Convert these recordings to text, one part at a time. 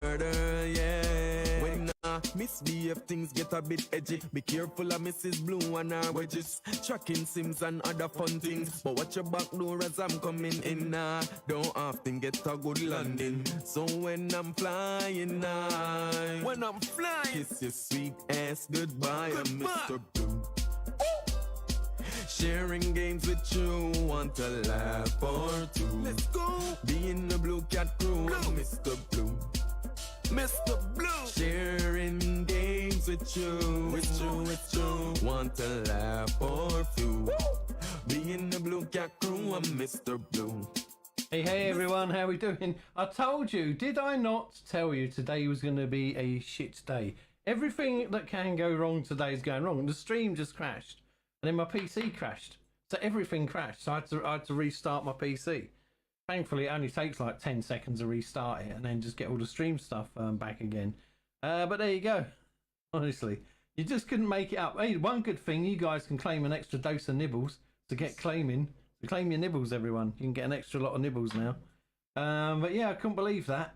Murder, yeah. When misbehave, things get a bit edgy. Be careful of Mrs. Blue and her wedges. Tracking Sims and other fun things. But watch your back door as I'm coming in. Don't often get a good landing. So when I'm flying, kiss your sweet ass goodbye, Mr. Blue. Sharing games with you, want a laugh or two. Let's go. Be in the Blue Cat crew, Mr. Blue. Mr. Blue. Sharing games with you, with you. Want a laugh or few. Be in the Blue Cat crew, I'm Mr. Blue. Hey everyone, how we doing? I told you, did I not tell you today was going to be a shit day? Everything that can go wrong today is going wrong. The stream just crashed. And then my PC crashed. So everything crashed. So I had to restart my PC. Thankfully, it only takes like 10 seconds to restart it and then just get all the stream stuff back again. But there you go. Honestly, you just couldn't make it up. Hey, one good thing, you guys can claim an extra dose of nibbles to get claiming. So claim your nibbles, everyone. You can get an extra lot of nibbles now. But yeah, I couldn't believe that.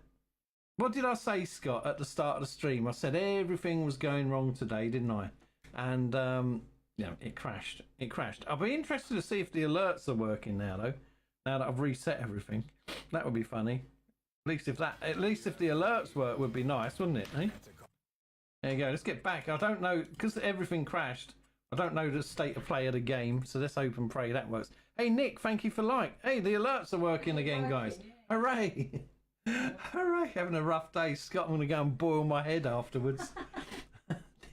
What did I say, Scott, at the start of the stream? I said everything was going wrong today, didn't I? And... yeah, it crashed. It crashed. I'll be interested to see if the alerts are working now, though. Now that I've reset everything, that would be funny. At least if the alerts work, would be nice, wouldn't it? Eh? There you go. Let's get back. I don't know because everything crashed. I don't know the state of play of the game, so let's hope and pray that works. Hey Nick, thank you for like. Hey, the alerts are working again, guys. Hooray! Hooray! Having a rough day, Scott. I'm gonna go and boil my head afterwards.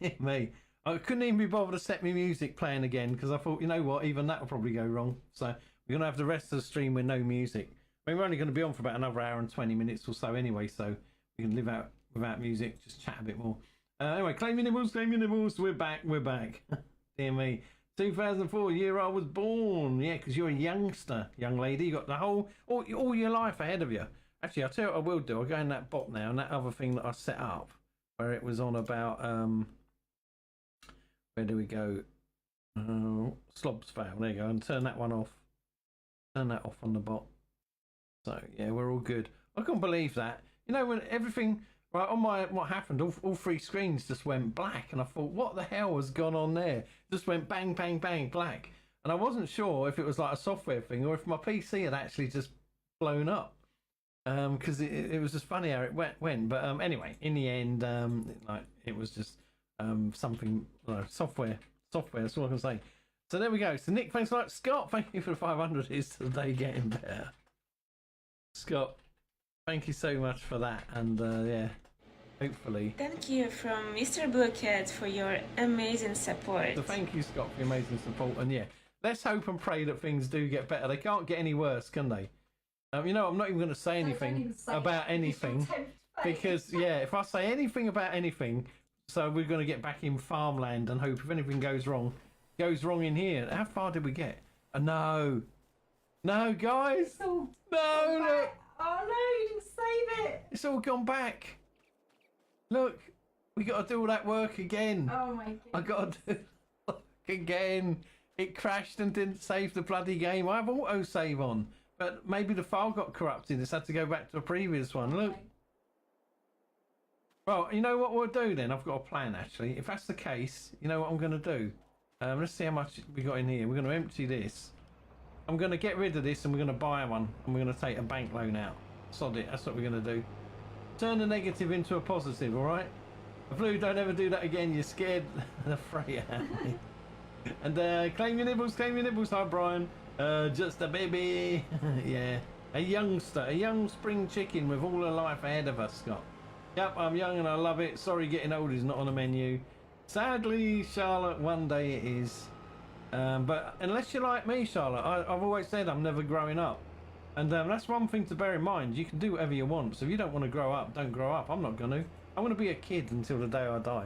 Dear me. I couldn't even be bothered to set my music playing again because I thought, you know what, even that will probably go wrong. So we're going to have the rest of the stream with no music. I mean, we're only going to be on for about another hour and 20 minutes or so anyway, so we can live out without music, just chat a bit more. Anyway, claim your nibbles, we're back. Dear me. 2004, year I was born. Yeah, because you're a youngster, young lady. You got the whole, all your life ahead of you. Actually, I'll tell you what I will do. I'll go in that bot now and that other thing that I set up where it was on about... where do we go? Slobs fail. There you go. And turn that one off. Turn that off on the bot. So yeah, we're all good. I can't believe that. You know, when everything right on my what happened, all three screens just went black, and I thought, what the hell has gone on there? Just went bang, bang, bang, black, and I wasn't sure if it was like a software thing or if my PC had actually just blown up. Because it was just funny how it went. But anyway, in the end, like it was just. Something software. That's all I can say. So there we go. So Nick, thanks a lot. Scott, thank you for the 500. Is today getting better? Scott, thank you so much for that. And yeah, hopefully. Thank you from Mr. Blue Cat for your amazing support. So thank you, Scott, for your amazing support. And yeah, let's hope and pray that things do get better. They can't get any worse, can they? You know, I'm not even going to say anything about anything because yeah, if I say anything about anything. So we're going to get back in farmland and hope if anything goes wrong in here. How far did we get? No, guys. No, look. Oh no, you didn't save it. It's all gone back. Look, we got to do all that work again. Oh my goodness. I got to do work again. It crashed and didn't save the bloody game. I have auto save on, but maybe the file got corrupted. It's had to go back to a previous one. Look. Well, you know what we'll do then? I've got a plan actually. If that's the case, you know what I'm going to do? Let's see how much we got in here. We're going to empty this. I'm going to get rid of this and we're going to buy one. And we're going to take a bank loan out. Sod it. That's what we're going to do. Turn the negative into a positive, alright? Blue, don't ever do that again. You're scared the freight at me. And claim your nibbles. Hi, Brian. Just a baby. Yeah. A youngster. A young spring chicken with all her life ahead of us, Scott. Yep, I'm young and I love it. Sorry, getting old is not on the menu. Sadly, Charlotte, one day it is. But unless you're like me, Charlotte, I've always said I'm never growing up. And that's one thing to bear in mind. You can do whatever you want. So if you don't want to grow up, don't grow up. I'm not going to. I want to be a kid until the day I die.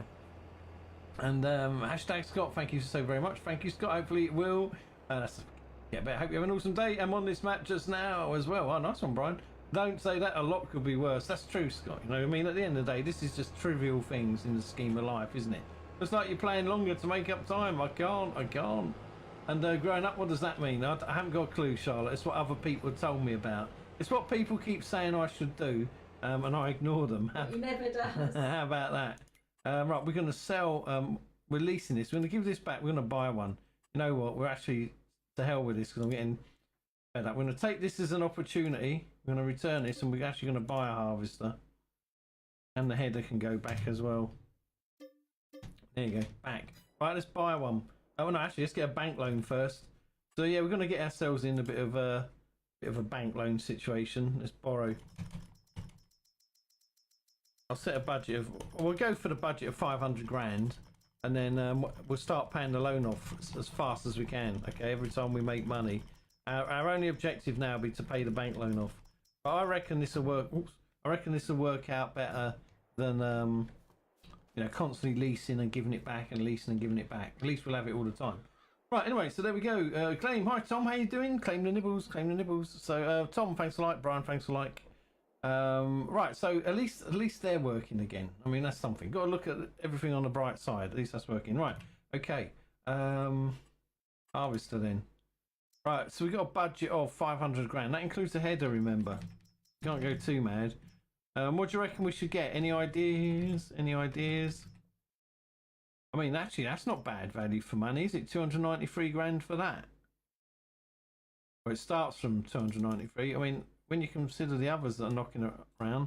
And hashtag Scott, thank you so very much. Thank you, Scott. Hopefully it will. Yeah, but I hope you have an awesome day. I'm on this map just now as well. Oh, nice one, Brian. Don't say that. A lot could be worse. That's true, Scott. You know what I mean? At the end of the day, this is just trivial things in the scheme of life, isn't it? It's like you're playing longer to make up time. I can't. And growing up, what does that mean? I haven't got a clue, Charlotte. It's what other people have told me about. It's what people keep saying I should do. and I ignore them. He never does. How about that? Right, we're going to sell. We're leasing this. We're going to give this back. We're going to buy one. You know what? We're actually to hell with this because I'm getting fed up. We're going to take this as an opportunity. We're going to return this, and we're actually going to buy a harvester, and the header can go back as well. There you go, back. Right, let's buy one. Oh no, actually, let's get a bank loan first. So yeah, we're going to get ourselves in a bit of a bank loan situation. Let's borrow. I'll set a budget of. We'll go for the budget of 500 grand, and then we'll start paying the loan off as fast as we can. Okay, every time we make money. Our only objective now will be to pay the bank loan off. But I reckon this will work. Oops, I reckon this will work out better than you know, constantly leasing and giving it back and leasing and giving it back. At least we'll have it all the time. Right, anyway, so there we go. Claim. Hi, Tom. How you doing? Claim the nibbles. Claim the nibbles. So, Tom, thanks a lot. Brian, thanks a like. Right, so at least they're working again. I mean, that's something. Got to look at everything on the bright side. At least that's working. Right. Okay. Harvester then. Right, so we got a budget of 500 grand. That includes the header, remember. Can't go too mad. What do you reckon we should get? Any ideas? Any ideas? I mean, actually, that's not bad value for money, is it? 293 grand for that. Well, it starts from 293. I mean, when you consider the others that are knocking around,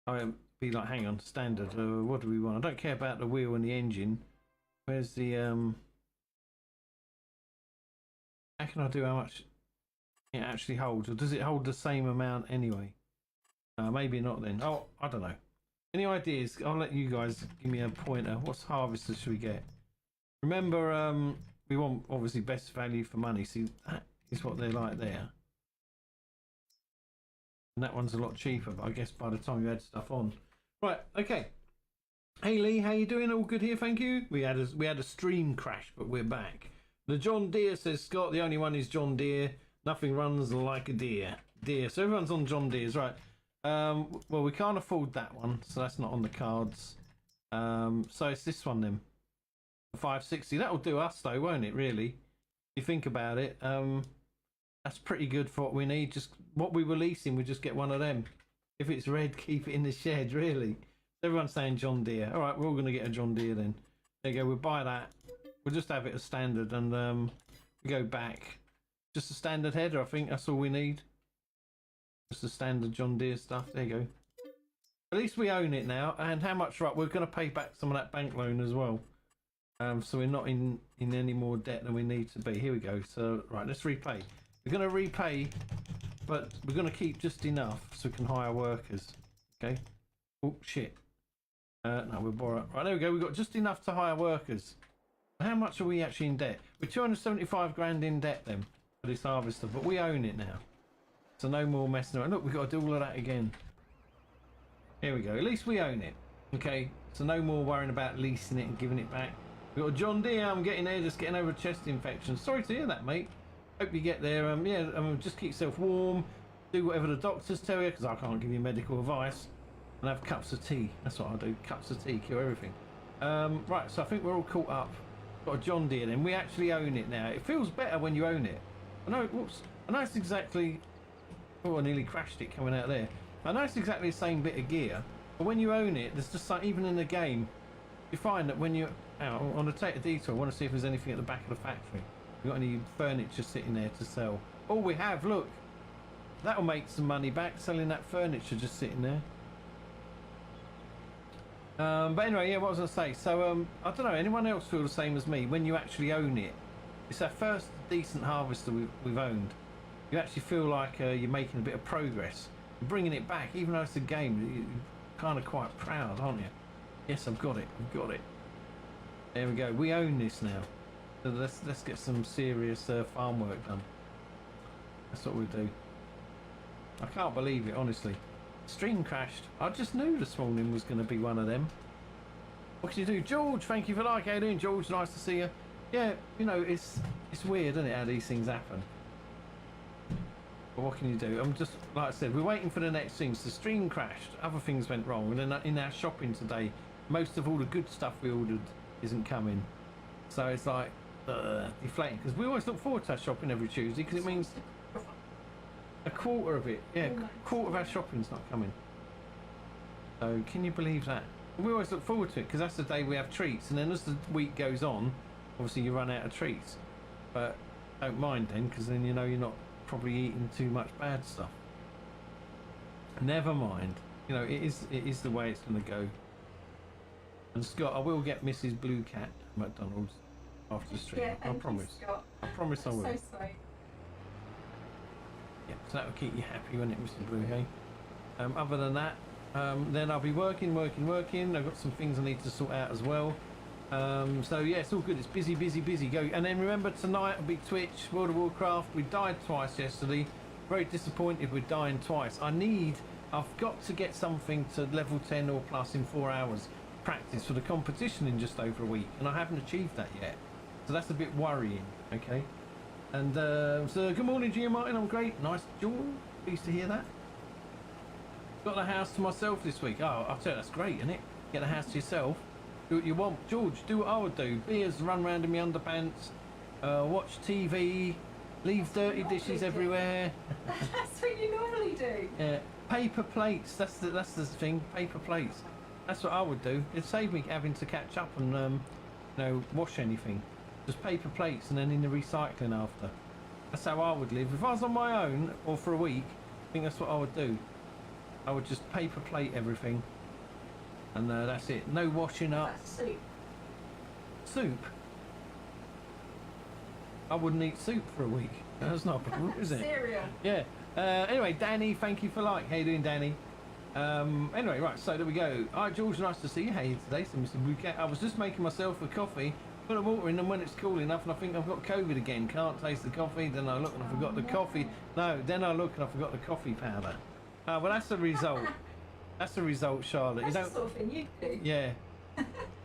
I'd be like, hang on, standard. What do we want? I don't care about the wheel and the engine. Where's the how can I do how much it actually holds, or does it hold the same amount anyway? Maybe not then. Oh, I don't know. Any ideas? I'll let you guys give me a pointer. What's harvester should we get? Remember, we want obviously best value for money. See, that is what they're like there. And that one's a lot cheaper, but I guess by the time you add stuff on. Right, okay. Hey Lee, how you doing? All good here, thank you. We had a stream crash, but we're back. The John Deere says, Scott, the only one is John Deere. Nothing runs like a deer. Deere. So everyone's on John Deere's, right. Well, we can't afford that one, so that's not on the cards. So it's this one then. 560. That'll do us though, won't it, really? If you think about it. That's pretty good for what we need. Just what we were leasing, we just get one of them. If it's red, keep it in the shed, really. Everyone's saying John Deere. Alright, we're all going to get a John Deere then. There you go, we'll buy that. We'll just have it as standard, and we go back. Just a standard header, I think that's all we need. Just the standard John Deere stuff. There you go. At least we own it now. And how much? Right, we're going to pay back some of that bank loan as well. So we're not in any more debt than we need to be. Here we go. So right, let's repay. We're going to repay, but we're going to keep just enough so we can hire workers. Okay. Oh shit. No, we'll borrow. Right, there we go. We've got just enough to hire workers. How much are we actually in debt? We're 275 grand in debt then for this harvester, but we own it now. So no more messing around. Look, we've got to do all of that again. Here we go. At least we own it. Okay, so no more worrying about leasing it and giving it back. We've got a John Deere. I'm getting there, just getting over a chest infection. Sorry to hear that, mate. Hope you get there. Yeah, just keep yourself warm. Do whatever the doctors tell you, because I can't give you medical advice. And have cups of tea. That's what I do. Cups of tea cure everything. Right, so I think we're all caught up. Got a John Deere then. We actually own it now. It feels better when you own it. I know, whoops. I know it's exactly... Oh, I nearly crashed it coming out there. I know it's exactly the same bit of gear, but when you own it, there's just like, even in the game, you find that when you're out on a take a detour, I want to see if there's anything at the back of the factory. We got any furniture sitting there to sell? Oh, we have. Look, that'll make some money back selling that furniture just sitting there. But anyway, yeah, what was I say? So I don't know. Anyone else feel the same as me? When you actually own it, it's our first decent harvester we've owned. You actually feel like you're making a bit of progress. You're bringing it back, even though it's a game. You're kind of quite proud, aren't you? Yes, I've got it. I've got it. There we go. We own this now. So let's get some serious farm work done. That's what we do. I can't believe it, honestly. Stream crashed. I just knew this morning was going to be one of them. What can you do, George? Thank you for like. How you doing, George? Nice to see you. Yeah, you know, it's weird, isn't it, how these things happen? But what can you do? I'm just, like I said, we're waiting for the next things. The stream crashed, other things went wrong, and then in our shopping today, most of all the good stuff we ordered isn't coming. So it's like deflating, because we always look forward to our shopping every Tuesday, because it means a quarter of it, yeah, a quarter of our shopping's not coming. So can you believe that? We always look forward to it because that's the day we have treats, and then as the week goes on, obviously you run out of treats. But don't mind then, because then you know you're not probably eating too much bad stuff. Never mind. You know, it is the way it's going to go. And Scott, I will get Mrs. Blue Cat at McDonald's after the stream. Yeah, I thank you, promise. Scott. I promise I will. So sweet. Yeah, so that will keep you happy, won't it, Mr. Blue, hey? Other than that, then I'll be working. I've got some things I need to sort out as well. So yeah, it's all good. It's busy. Go. And then remember, tonight will be Twitch, World of Warcraft. We died twice yesterday. Very disappointed with dying twice. I've got to get something to level 10 or plus in 4 hours practice for the competition in just over a week, and I haven't achieved that yet. So that's a bit worrying, okay? And so good morning, Gia Martin. I'm great. Nice, George. Pleased to hear that. Got the house to myself this week. Oh, I'll tell you, that's great, isn't it? Get the house to yourself. Do what you want. George, do what I would do. Beers, run round in my underpants, watch TV, leave dirty dishes everywhere. That's what you normally do. Yeah, paper plates. That's the thing. Paper plates. That's what I would do. It'd save me having to catch up and you know, wash anything. Just paper plates and then in the recycling after. That's how I would live. If I was on my own or for a week, I think that's what I would do. I would just paper plate everything, and that's it. No washing up. That's soup. Soup. I wouldn't eat soup for a week. That's not a problem, is it? Cereal. Yeah. Anyway, Danny, thank you for like. How you doing, Danny? Anyway, right, so there we go. Hi, George, nice to see you. Hey, today, so Mr. Bouquet. I was just making myself a coffee, put the water in, and when it's cool enough, and I think I've got COVID again. Can't taste the coffee. Then I look and I forgot the coffee. No, then I look and I forgot the coffee powder. Well, that's the result. That's the result, Charlotte. That's You the don't. sort of thing you do. Yeah.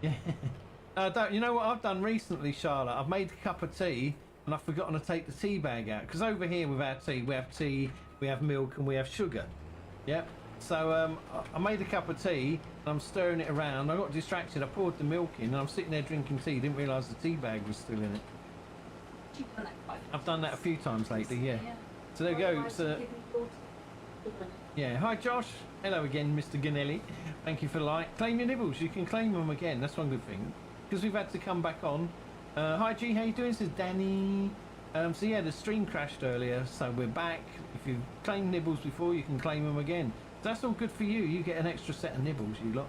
Yeah. Don't. You know what I've done recently, Charlotte? I've made a cup of tea and I've forgotten to take the tea bag out, because over here with our tea, we have milk, and we have sugar. Yep. So I made a cup of tea and I'm stirring it around. I got distracted. I poured the milk in and I'm sitting there drinking tea. Didn't realise the tea bag was still in it. You've done that quite I've done that a few times lately. Yeah. Yeah. So there you go. Otherwise, So. you'd be caught. Yeah, hi Josh. Hello again, Mr. Ganelli. Thank you for the like. Claim your nibbles. You can claim them again. That's one good thing, because we've had to come back on. Hi G, how you doing? This is Danny. So yeah, the stream crashed earlier, so we're back. If you claimed nibbles before, you can claim them again. So that's all good for you. You get an extra set of nibbles, you lot.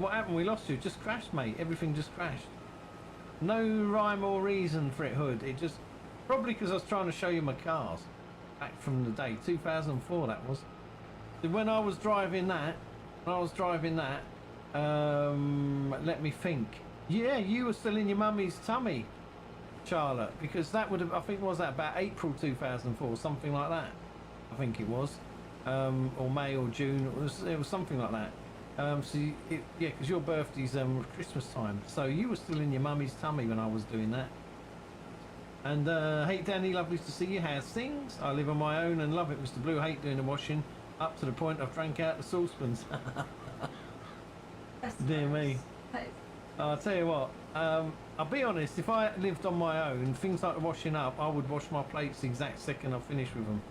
What happened? We lost you. Just crashed, mate. Everything just crashed. No rhyme or reason for it, Hood. It just probably because I was trying to show you my cars back from the day 2004. That was. When I was driving that, let me think. Yeah, you were still in your mummy's tummy, Charlotte, because that would have, I think, was that about April 2004, something like that. I think it was, or May or June. It was something like that. Yeah, because your birthday's Christmas time, so you were still in your mummy's tummy when I was doing that. And hey, Danny, lovely to see you. How's things? I live on my own and love it, Mr. Blue. Hate doing the washing. Up to the point I've drank out the saucepans. Dear me. I'll tell you what, I'll be honest, if I lived on my own, things like washing up, I would wash my plates the exact second I finished with them.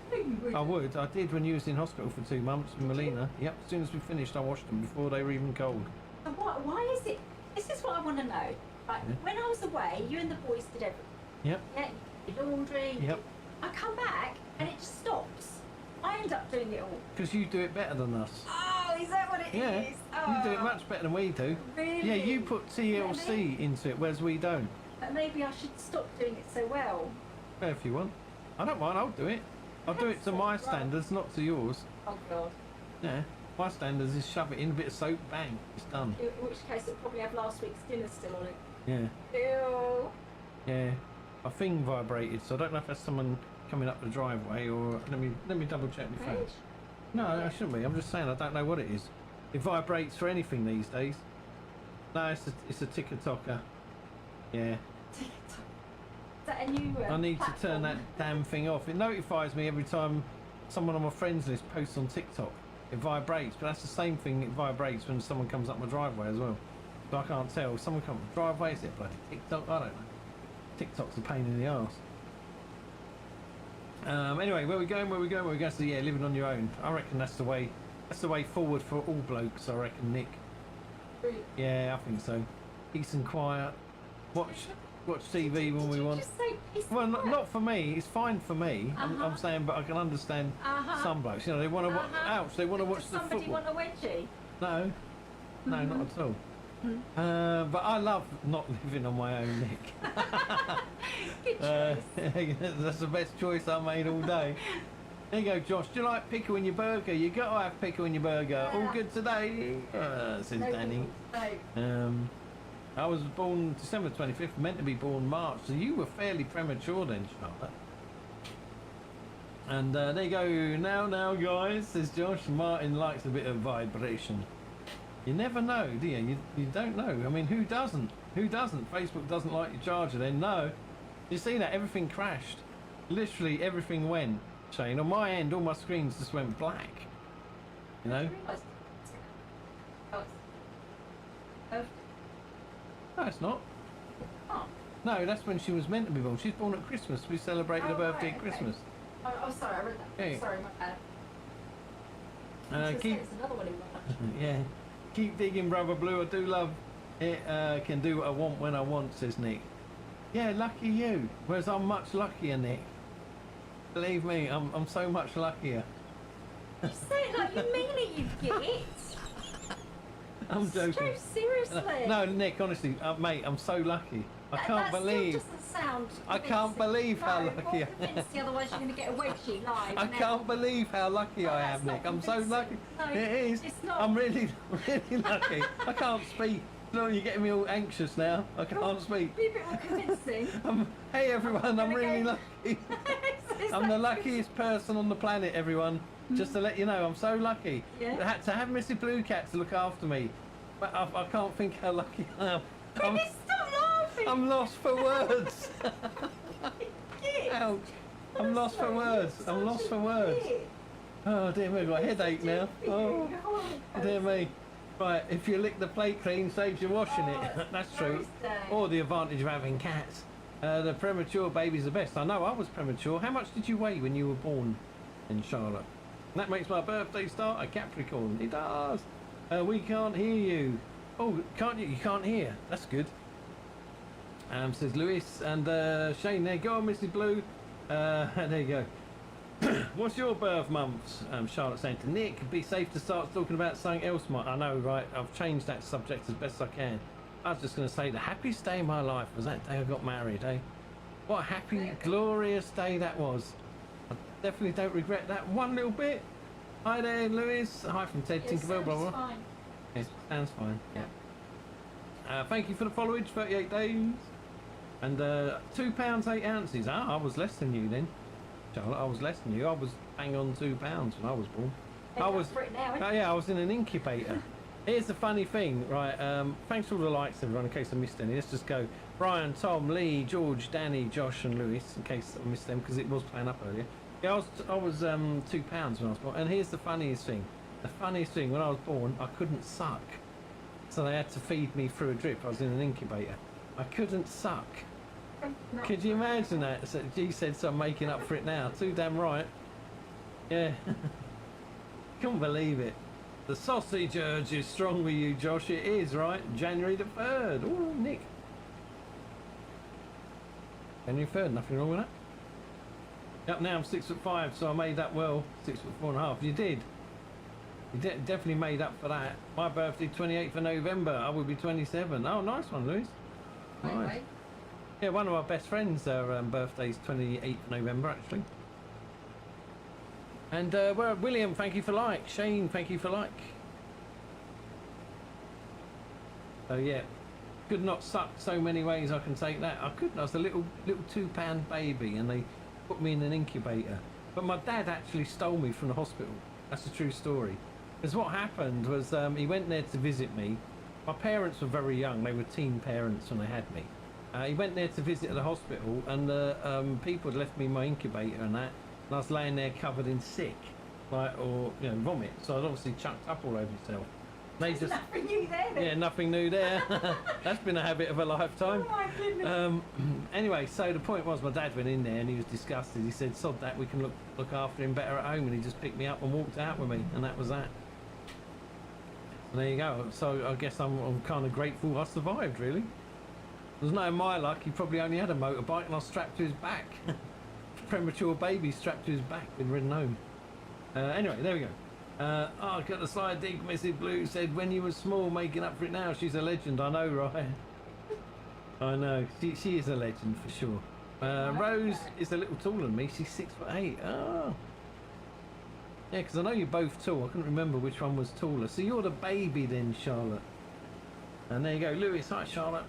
I would. I did when you was in hospital for 2 months with Melina. Yep, as soon as we finished, I washed them before they were even cold. And why is it? This is what I want to know. Like, Yeah. when I was away, you and the boys did everything. Yep. Yeah, you did laundry. Yep. I come back and it just stops. I end up doing it all. Because you do it better than us. Oh, is that what it is? Yeah, Oh, you do it much better than we do. Really? Yeah, you put TLC Really? into it, whereas we don't. But maybe I should stop doing it so well. Well, if you want. I don't mind, I'll do it. I'll do it to my standards, not to yours. Oh God. Yeah, my standards is shove it in, a bit of soap, bang, it's done. In which case it'll probably have last week's dinner still on it. Yeah, Ew. yeah. My thing vibrated, so I don't know if that's someone coming up the driveway or let me double check my phone. Reg? No, I shouldn't be. I'm just saying I don't know what it is. It vibrates for anything these days. No, it's a ticker-tocker. Yeah. Is that a new I need to turn platform? that damn thing off. It notifies me every time someone on my friends list posts on TikTok. It vibrates, but that's the same thing. It vibrates when someone comes up my driveway as well. So I can't tell. If someone comes up my driveway, is it bloody TikTok? I don't know. TikTok's a pain in the arse. Anyway, where we going? So yeah, living on your own. I reckon that's the way That's the way forward for all blokes, I reckon, Nick. Really? Yeah, I think so. Peace and quiet. Watch TV when we Did you want. just say peace and Well, quiet? not for me. It's fine for me. I'm saying, but I can understand some blokes. You know, they want to watch. Ouch! They want to watch Does the somebody football. want a wedgie? No, no, not at all. But I love not living on my own, Nick. Good choice. That's the best choice I made all day. There you go, Josh. Do you like pickle in your burger? You got to have pickle in your burger. All good today, says No Danny. pickles, no. I was born December 25th, meant to be born March, so you were fairly premature then, Charlotte. And there you go. Now, guys, says Josh. Martin likes a bit of vibration. You never know, do you? You don't know. I mean, who doesn't? Who doesn't? Facebook doesn't like your charger then? No. You see that? Everything crashed. Literally everything went. Shane, on my end, all my screens just went black. You know? No, it's not. Oh. No, that's when she was meant to be born. She's born at Christmas. We celebrated her birthday at right, Christmas. Oh, sorry, I read that. Okay. Sorry, my bad. Keep, There's another one in March. yeah, keep digging, brother Blue. I do love it. Can do what I want when I want, says Nick. Yeah, lucky you. Whereas I'm much luckier, Nick. Believe me, I'm so much luckier. You say it like you mean it, you git. I'm joking. So seriously. No, Nick, honestly, mate, I'm so lucky. I can't believe. That still doesn't sound I can't convincing. believe how No, lucky more I am. convincing, otherwise you're going to get a wedgie live. I now. can't believe how lucky No, I that's am, not Nick. I'm so convincing. lucky. No, It is. it's not. I'm really, really lucky. I can't speak. No, you're getting me all anxious now. I can't speak. Be a bit more convincing. Hey everyone, I'm gonna really go- lucky. I'm the luckiest person on the planet, everyone. Just to let you know, I'm so lucky. Yeah. To have Missy Blue Cat to look after me. But I can't think how lucky I am. Baby, stop laughing. I'm lost for words. Git. Ouch. I'm lost for words. I'm lost for words. Oh dear me, I've got a headache now. Oh dear me. Right, if you lick the plate clean, saves you washing it. That's true. Or the advantage of having cats. The premature baby's the best. I know I was premature. How much did you weigh when you were born in Charlotte? That makes my birthday start a Capricorn. It does. We can't hear you. Oh, can't you? You can't hear. That's good. Says Lewis. And Shane there. Go on, Mrs. Blue. There you go. What's your birth months? Charlotte saying to Nick, be safe to start talking about something else. I know, right? I've changed that subject as best I can. I was just going to say the happiest day of my life was that day I got married, eh? What a happy, glorious day that was. I definitely don't regret that one little bit. Hi there, Lewis. Hi from Ted Tinkerbell, blah, blah. Fine. Yes, sounds fine. Yeah. Thank you for the followage, 38 days. And £2 8 ounces. Ah, I was less than you then. Charlotte, I was less than you. I was bang on £2 when I was born. Make I up was. for it now, Oh yeah, I was in an incubator. Here's the funny thing, right? Thanks for all the likes, everyone. In case I missed any, let's just go. Brian, Tom, Lee, George, Danny, Josh, and Lewis. In case I missed them, because it was playing up earlier. Yeah, I was £2 when I was born. And here's the funniest thing. The funniest thing, when I was born, I couldn't suck, so they had to feed me through a drip. I was in an incubator. I couldn't suck. Could you imagine that? So G said, so I'm making up for it now. Too damn right. Yeah. Can't believe it. The sausage urge is strong with you, Josh. It is, right? January the 3rd. Oh, Nick. January 3rd, nothing wrong with that. Up now, I'm 6'5", so I made that well. 6'4.5". You did. You definitely made up for that. My birthday, 28th of November. I will be 27. Oh, nice one, Louise. Nice. Anyway. Yeah, one of our best friends, their birthday's 28th November, actually. And William, thank you for like. Shane, thank you for like. So yeah, could not suck so many ways I can take that. I couldn't. I was a little £2 baby, and they put me in an incubator. But my dad actually stole me from the hospital. That's a true story. Because what happened was he went there to visit me. My parents were very young. They were teen parents when they had me. He went there to visit at the hospital, and the people had left me in my incubator and that, and I was laying there covered in sick, like, or vomit. So I'd obviously chucked up all over myself. They just Nothing new there then. yeah, nothing new there. That's been a habit of a lifetime. Oh my goodness. Anyway, so the point was, my dad went in there and he was disgusted. He said, "Sod that, we can look after him better at home." And he just picked me up and walked out with me, and that was that. And there you go. So I guess I'm kind of grateful I survived, really. There's no my luck, he probably only had a motorbike and I was strapped to his back. Premature baby strapped to his back and ridden home. Anyway, there we go. Oh, got the slide dig. Mrs. Blue said, when you were small, making up for it now. She's a legend. I know, right? I know. She is a legend for sure. Rose is a little taller than me. She's 6'8". Oh. Yeah, because I know you're both tall. I couldn't remember which one was taller. So you're the baby then, Charlotte. And there you go. Lewis, hi, Charlotte.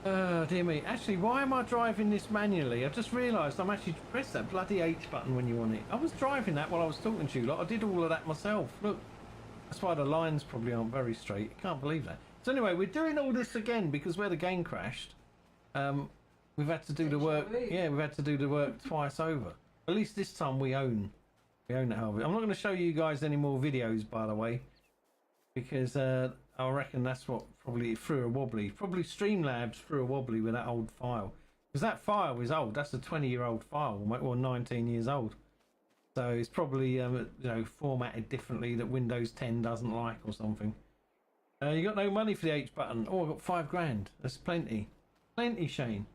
Oh dear me. Actually, why am I driving this manually? I've just realised I'm actually pressed that bloody H button when you want it. I was driving that while I was talking to you. Like, I did all of that myself. Look. That's why the lines probably aren't very straight. I can't believe that. So anyway, we're doing all this again because where the game crashed, we've had to do the work. Yeah, we've had to do the work twice over. At least this time we own the hell of it. I'm not going to show you guys any more videos, by the way, because I reckon that's what probably threw a wobbly. Probably Streamlabs threw a wobbly with that old file. Because that file is old. That's a 20-year-old file, or 19 years old. So it's probably you know, formatted differently that Windows 10 doesn't like or something. You got no money for the H button. Oh, I got $5,000. That's plenty. Plenty, Shane.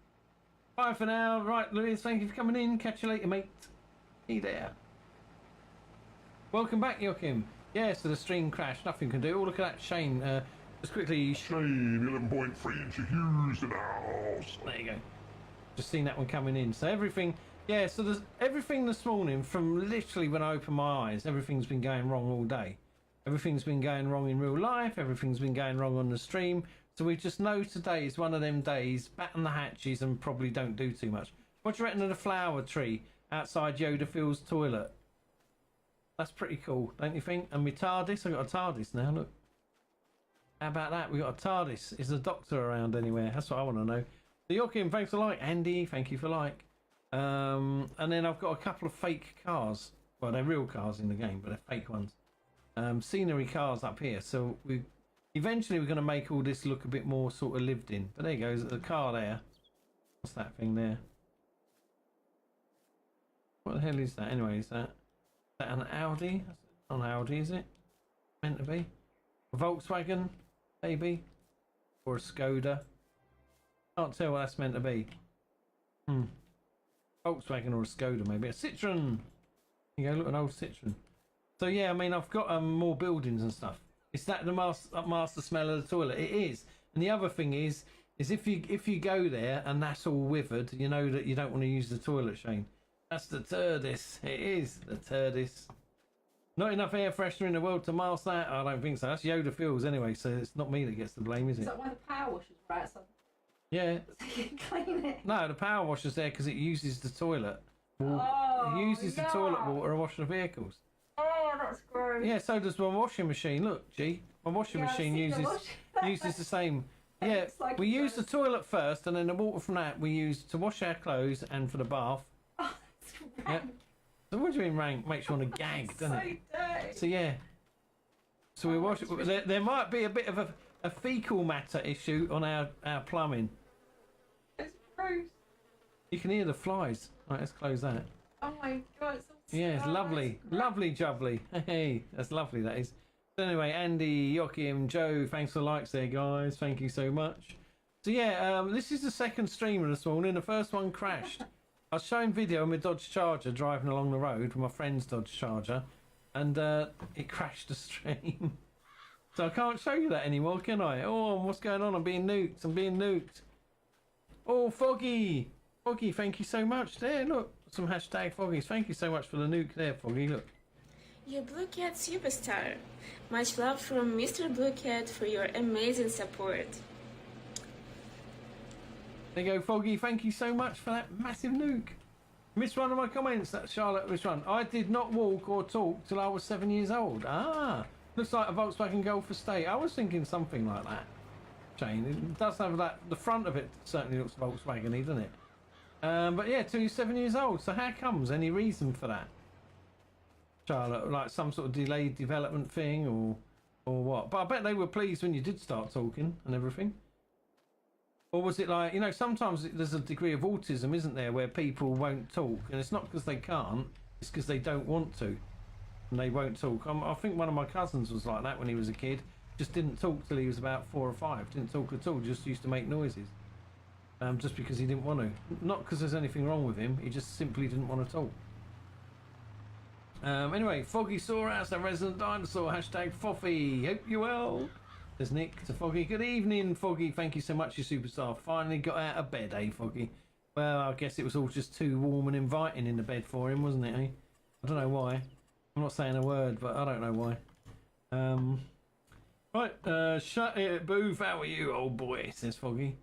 Bye for now. Right, Lewis, thank you for coming in. Catch you later, mate. Hey there. Welcome back, Joachim. Yeah, so the stream crashed. Nothing can do. Oh, look at that, Shane. Just quickly. Shane, 11.3 inch Hughes in the house. There you go. Just seen that one coming in. So everything. Yeah, so there's everything this morning from literally when I opened my eyes. Everything's been going wrong all day. Everything's been going wrong in real life. Everything's been going wrong on the stream. So we just know today is one of them days. Batten the hatches and probably don't do too much. What do you reckon of the flower tree outside Yoda Phil's toilet? That's pretty cool, don't you think? And my TARDIS, I got a TARDIS now. Look. How about that? We got a TARDIS. Is the Doctor around anywhere? That's what I want to know. So Joachim, thanks for like. Andy, thank you for like. And then I've got a couple of fake cars. Well, they're real cars in the game, but they're fake ones. Scenery cars up here. So we eventually we're going to make all this look a bit more sort of lived in. But there you go, there's a car there. What's that thing there? What the hell is that? Anyway, is that an Audi? That's not an Audi, is it? Meant to be. A Volkswagen, maybe, or a Skoda. Can't tell what that's meant to be. Volkswagen or a Skoda, maybe a Citroen. You go, look, an old Citroen. So yeah, I mean, I've got more buildings and stuff. Is that the master smell of the toilet? It is. And the other thing is if you go there and that's all withered, you know that you don't want to use the toilet, Shane. That's the TARDIS. It is the TARDIS. Not enough air freshener in the world to mask that? I don't think so. That's Yoda Phil's anyway, so it's not me that gets the blame, is it? Is that why the power washers were outside? Yeah. So you can clean it. No, the power washer's there because it uses the toilet. Oh, it uses the toilet water to wash the vehicles. Oh, that's gross. Yeah, so does my washing machine. Look, G, my washing machine uses the same. Yeah, like we use the toilet first, and then the water from that we use to wash our clothes and for the bath. Oh, that's rank. Yeah. So what do you mean rank? Makes you want to gag, doesn't it? Dirty. So yeah. So we wash it. There might be a bit of a fecal matter issue on our plumbing. It's gross. You can hear the flies. Right, let's close that. Oh my god, it's all Yeah, it's lovely. Lovely jubbly. Hey, that's lovely, that is. So anyway, Andy, Joachim, Joe, thanks for the likes there, guys. Thank you so much. So yeah, this is the second streamer this morning. The first one crashed. I was showing video of my Dodge Charger driving along the road with my friend's Dodge Charger, and it crashed the stream. So I can't show you that anymore, can I? Oh, what's going on? I'm being nuked. I'm being nuked. Oh, Foggy. Foggy, thank you so much. There, look. Some hashtag Foggies. Thank you so much for the nuke there, Foggy. Look. You Blue Cat superstar. Much love from Mr. Blue Cat for your amazing support. There you go, Foggy. Thank you so much for that massive nuke. Missed one of my comments, that Charlotte was one. I did not walk or talk till I was 7 years old. Ah, looks like a Volkswagen Golf Estate. I was thinking something like that. Shane, it does have that. The front of it certainly looks Volkswagen-y, doesn't it? But yeah, 7 years old. So how comes? Any reason for that, Charlotte? Like some sort of delayed development thing, or what? But I bet they were pleased when you did start talking and everything. Or was it like, you know, sometimes there's a degree of autism, isn't there, where people won't talk, and it's not because they can't, it's because they don't want to. and they won't talk. I think one of my cousins was like that when he was a kid. Just didn't talk till he was about 4 or 5. Didn't talk at all. Just used to make noises. Just because he didn't want to. Not because there's anything wrong with him. He just simply didn't want to talk. Anyway, Foggy Sawhouse, a resident dinosaur. Hashtag Foffy. Hope you well. There's Nick to Foggy. Good evening, Foggy. Thank you so much, you superstar. Finally got out of bed, eh, Foggy? Well, I guess it was all just too warm and inviting in the bed for him, wasn't it, eh? I don't know why. I'm not saying a word, but I don't know why. Right, shut it, Booth. How are you, old boy? Says Foggy.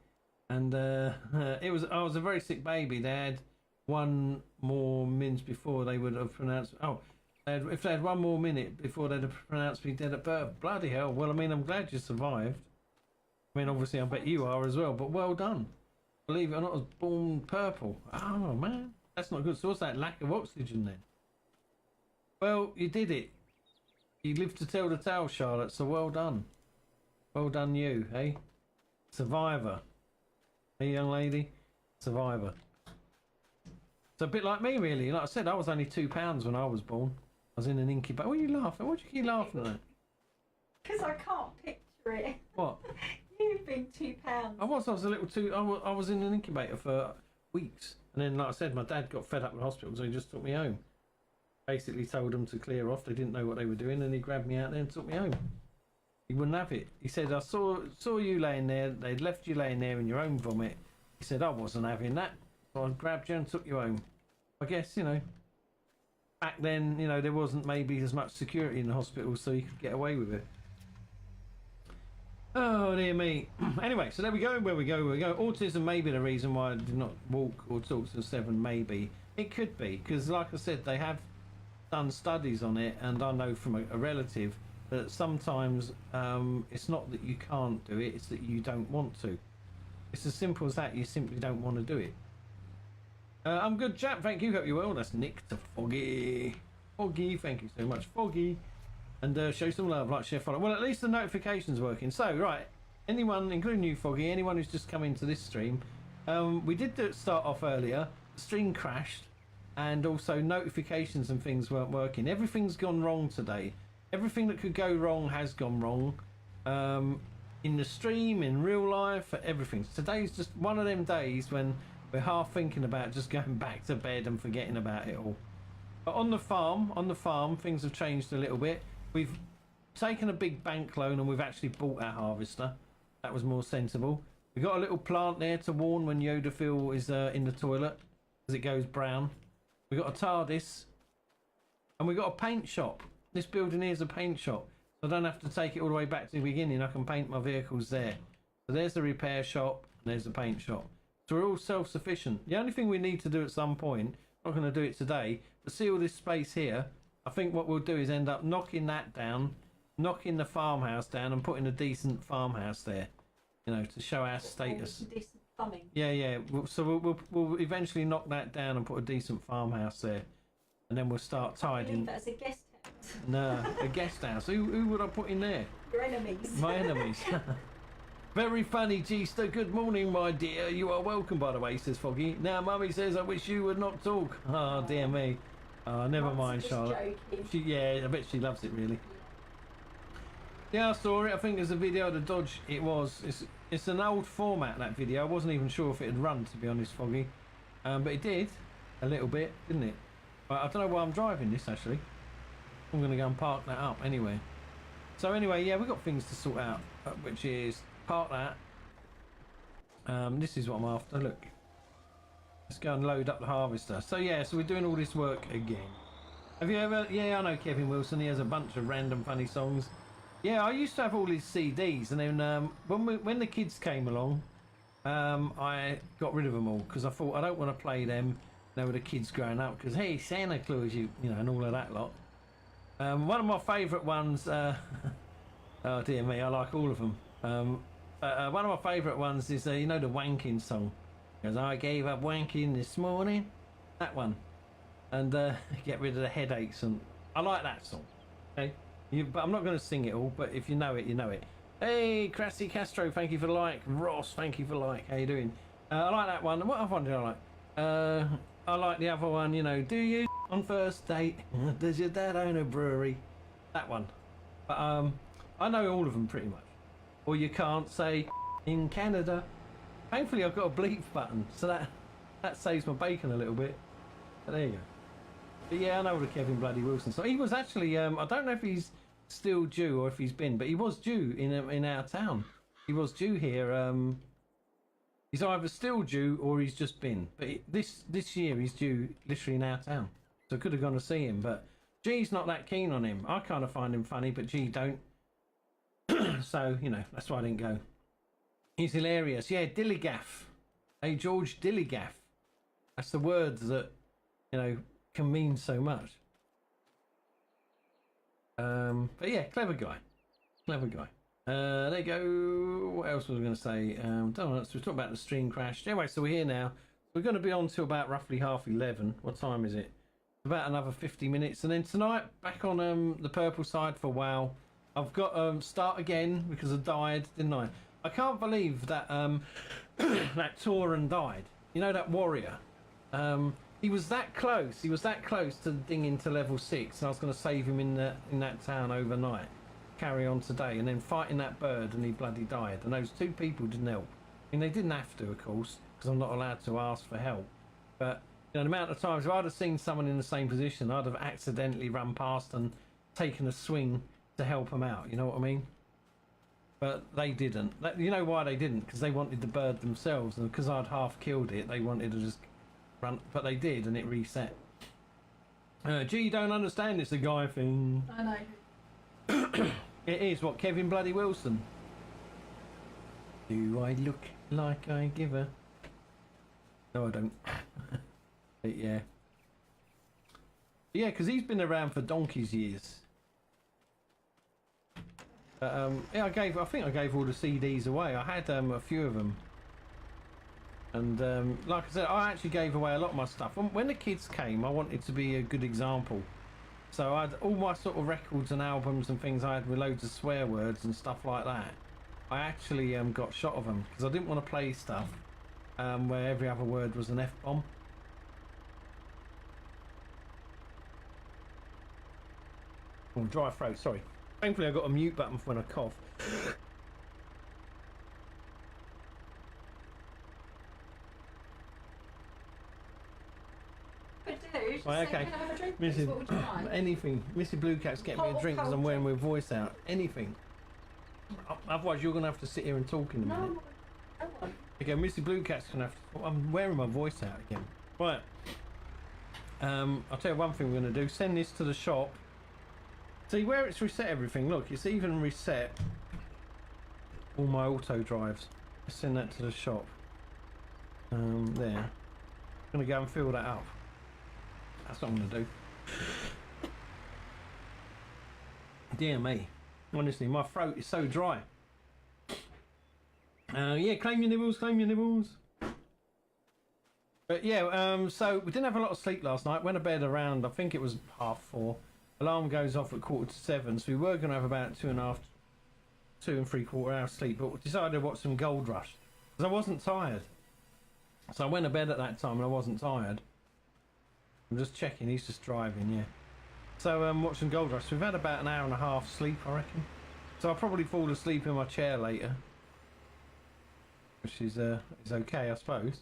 And I was a very sick baby. They had one more minute before they would have pronounced. Oh, if they had one more minute before they'd have pronounced me dead at birth. Bloody hell. Well, I mean, I'm glad you survived. I mean, obviously, I bet you are as well. But well done. Believe it or not, I was born purple. Oh man, that's not good. So what's that? Lack of oxygen then? Well, you did it. You lived to tell the tale, Charlotte. So well done. Well done, you, eh? Survivor. Hey, young lady, survivor. It's a bit like me, really. Like I said, I was only £2 when I was born. I was in an incubator. What are you laughing at? What do you keep laughing at? Because I can't picture it. What? You being £2. I was a little too. I was in an incubator for weeks, and then, like I said, my dad got fed up with hospital, so he just took me home. Basically, told them to clear off. They didn't know what they were doing, and he grabbed me out there and took me home. He wouldn't have it. He said, "I saw you laying there. They'd left you laying there in your own vomit." He said, "I wasn't having that. So I grabbed you and took you home." I guess, you know, back then, you know, there wasn't maybe as much security in the hospital, so you could get away with it. Oh dear me. Anyway, so there we go. Where we go. Autism may be the reason why I did not walk or talk to 7. Maybe it could be because, like I said, they have done studies on it, and I know from a relative that sometimes it's not that you can't do it; it's that you don't want to. It's as simple as that. You simply don't want to do it. I'm good, chap. Thank you. Hope you're well. That's Nick to Foggy. Foggy, thank you so much, Foggy. And show some love, like, share, follow. Well, at least the notification's working. So, right, anyone, including you, Foggy, anyone who's just come into this stream, we did start off earlier. The stream crashed, and also notifications and things weren't working. Everything's gone wrong today. Everything that could go wrong has gone wrong. In the stream, in real life, everything. Today's just one of them days when we're half thinking about just going back to bed and forgetting about it all. But on the farm, things have changed a little bit. We've taken a big bank loan and we've actually bought our harvester. That was more sensible. We've got a little plant there to warn when Yoda is in the toilet as it goes brown. We've got a TARDIS. And we've got a paint shop. This building here is a paint shop. So I don't have to take it all the way back to the beginning. I can paint my vehicles there. So there's the repair shop and there's the paint shop. So we're all self-sufficient. The only thing we need to do at some point, I'm not going to do it today, but see all this space here. I think what we'll do is end up knocking that down, knocking the farmhouse down and putting a decent farmhouse there, you know, to show our status. Decent thumbing. Yeah. So we'll eventually knock that down and put a decent farmhouse there, and then we'll start tidying. That's a guest house. No, a guest house. Who would I put in there? Your enemies. My enemies. Very funny, G-Ster. Good morning, my dear. You are welcome, by the way, says Foggy. Now, Mummy says, I wish you would not talk. Oh, dear me. Never mind, Charlotte. I bet she loves it, really. Yeah, I saw it. I think there's a video of the Dodge. It's an old format, that video. I wasn't even sure if it had run, to be honest, Foggy. But it did. A little bit, didn't it? But I don't know why I'm driving this, actually. I'm going to go and park that up anyway. So anyway, yeah, we've got things to sort out, which is park that. This is what I'm after. Look. Let's go and load up the harvester. So yeah, so we're doing all this work again. Have you ever? Yeah, I know Kevin Wilson. He has a bunch of random funny songs. Yeah, I used to have all his CDs, and then when the kids came along, I got rid of them all because I thought I don't want to play them. Now with the kids growing up, because hey, Santa Claus, you know, and all of that lot. One of my favourite ones. Oh dear me, I like all of them. One of my favourite ones is you know, the wanking song. Because I gave up wanking this morning. That one. And get rid of the headaches. And I like that song. Okay. But I'm not going to sing it all. But if you know it, you know it. Hey, Crassy Castro, thank you for the like. Ross, thank you for the like. How you doing? I like that one. What other one do I like? I like the other one, you know. Do you on first date. Does your dad own a brewery? That one. But I know all of them pretty much. Or you can't say in Canada. Thankfully, I've got a bleep button, so that saves my bacon a little bit. But there you go. But yeah, I know the Kevin Bloody Wilson. So he was actually, I don't know if he's still due or if he's been, but he was due in our town. He was due here. He's either still due or he's just been. But this year he's due literally in our town. So I could have gone to see him, but G's not that keen on him. I kind of find him funny, but G don't. So, you know, that's why I didn't go. He's hilarious. Yeah, Dillygaff. Hey, George Dillygaff. That's the words that, you know, can mean so much. But yeah, clever guy. Clever guy. There you go. What else was I going to say? Don't know. So we're talking about the stream crash. Anyway, so we're here now. We're going to be on till about roughly 11:30. What time is it? About another 50 minutes. And then tonight, back on the purple side for WoW. I've got start again because I died, didn't I? I can't believe that that Tauren died. You know, that warrior. He was that close. He was that close to dinging to level 6. And I was going to save him in that town overnight. Carry on today. And then fighting that bird and he bloody died. And those two people didn't help. I mean, they didn't have to, of course, because I'm not allowed to ask for help. But, you know, the amount of times if I'd have seen someone in the same position, I'd have accidentally run past and taken a swing to help them out. You know what I mean? But they didn't. You know why they didn't? Because they wanted the bird themselves. And because I'd half killed it, they wanted to just run. But they did, and it reset. Gee, you don't understand. It's a guy thing. I know. It is what Kevin Bloody Wilson. Do I look like I give a? No, I don't. But yeah. Yeah, because he's been around for donkey's years. Yeah, I think I gave all the CDs away. I had a few of them, and like I said, I actually gave away a lot of my stuff. When the kids came, I wanted to be a good example, so I had all my sort of records and albums and things I had with loads of swear words and stuff like that. I actually got shot of them because I didn't want to play stuff where every other word was an F-bomb. Oh, dry throat, sorry. Thankfully I got a mute button for when I cough. But dude, just Right, say, okay. can I have a drink? Missy, What would you like? anything. Missy Blue Cat's getting me a drink because I'm wearing my voice out. Anything. Otherwise you're going to have to sit here and talk in a minute. No, I want. Okay, Missy Blue Cat's going to have to... I'm wearing my voice out again. Right. I'll tell you one thing we're going to do. Send this to the shop. See where it's reset everything. Look, it's even reset all my auto drives. Let's send that to the shop. There. I'm gonna go and fill that up. That's what I'm gonna do. Dear me. Honestly, my throat is so dry. Yeah, claim your nibbles, claim your nibbles. But yeah, so we didn't have a lot of sleep last night. Went to bed around, I think it was 4:30. Alarm goes off at 6:45, so we were going to have about 2 and 3/4 hours sleep, but we decided to watch some Gold Rush because I wasn't tired. So I went to bed at that time and I wasn't tired. I'm just checking, he's just driving, yeah. So watching Gold Rush. So we've had about an hour and a half sleep, I reckon. So I'll probably fall asleep in my chair later, which is okay, I suppose.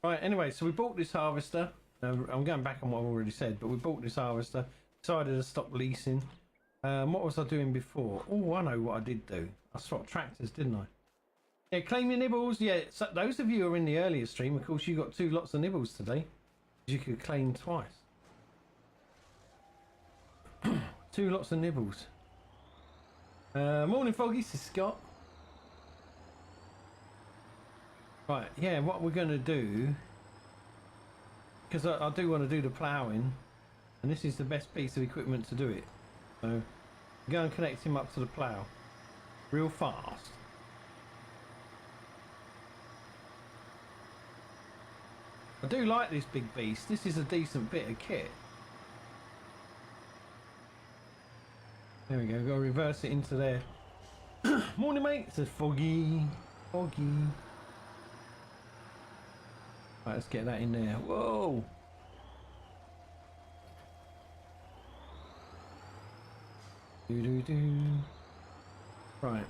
Right, anyway, so we bought this harvester. I'm going back on what I've already said, but we bought this harvester. Decided to stop leasing. What was I doing before? Oh, I know what I did do. I swapped tractors, didn't I? Yeah, claim your nibbles. Yeah, so those of you who are in the earlier stream, of course, you got 2 lots of nibbles today. You could claim twice. 2 lots of nibbles. Morning, Foggy, this is Scott. Right, yeah, what we're going to do, because I do want to do the ploughing, and this is the best piece of equipment to do it. So, go and connect him up to the plough real fast. I do like this big beast. This is a decent bit of kit. There we go. Got to reverse it into there. Morning, mate. It says Foggy. Foggy. Right, let's get that in there. Whoa. Right.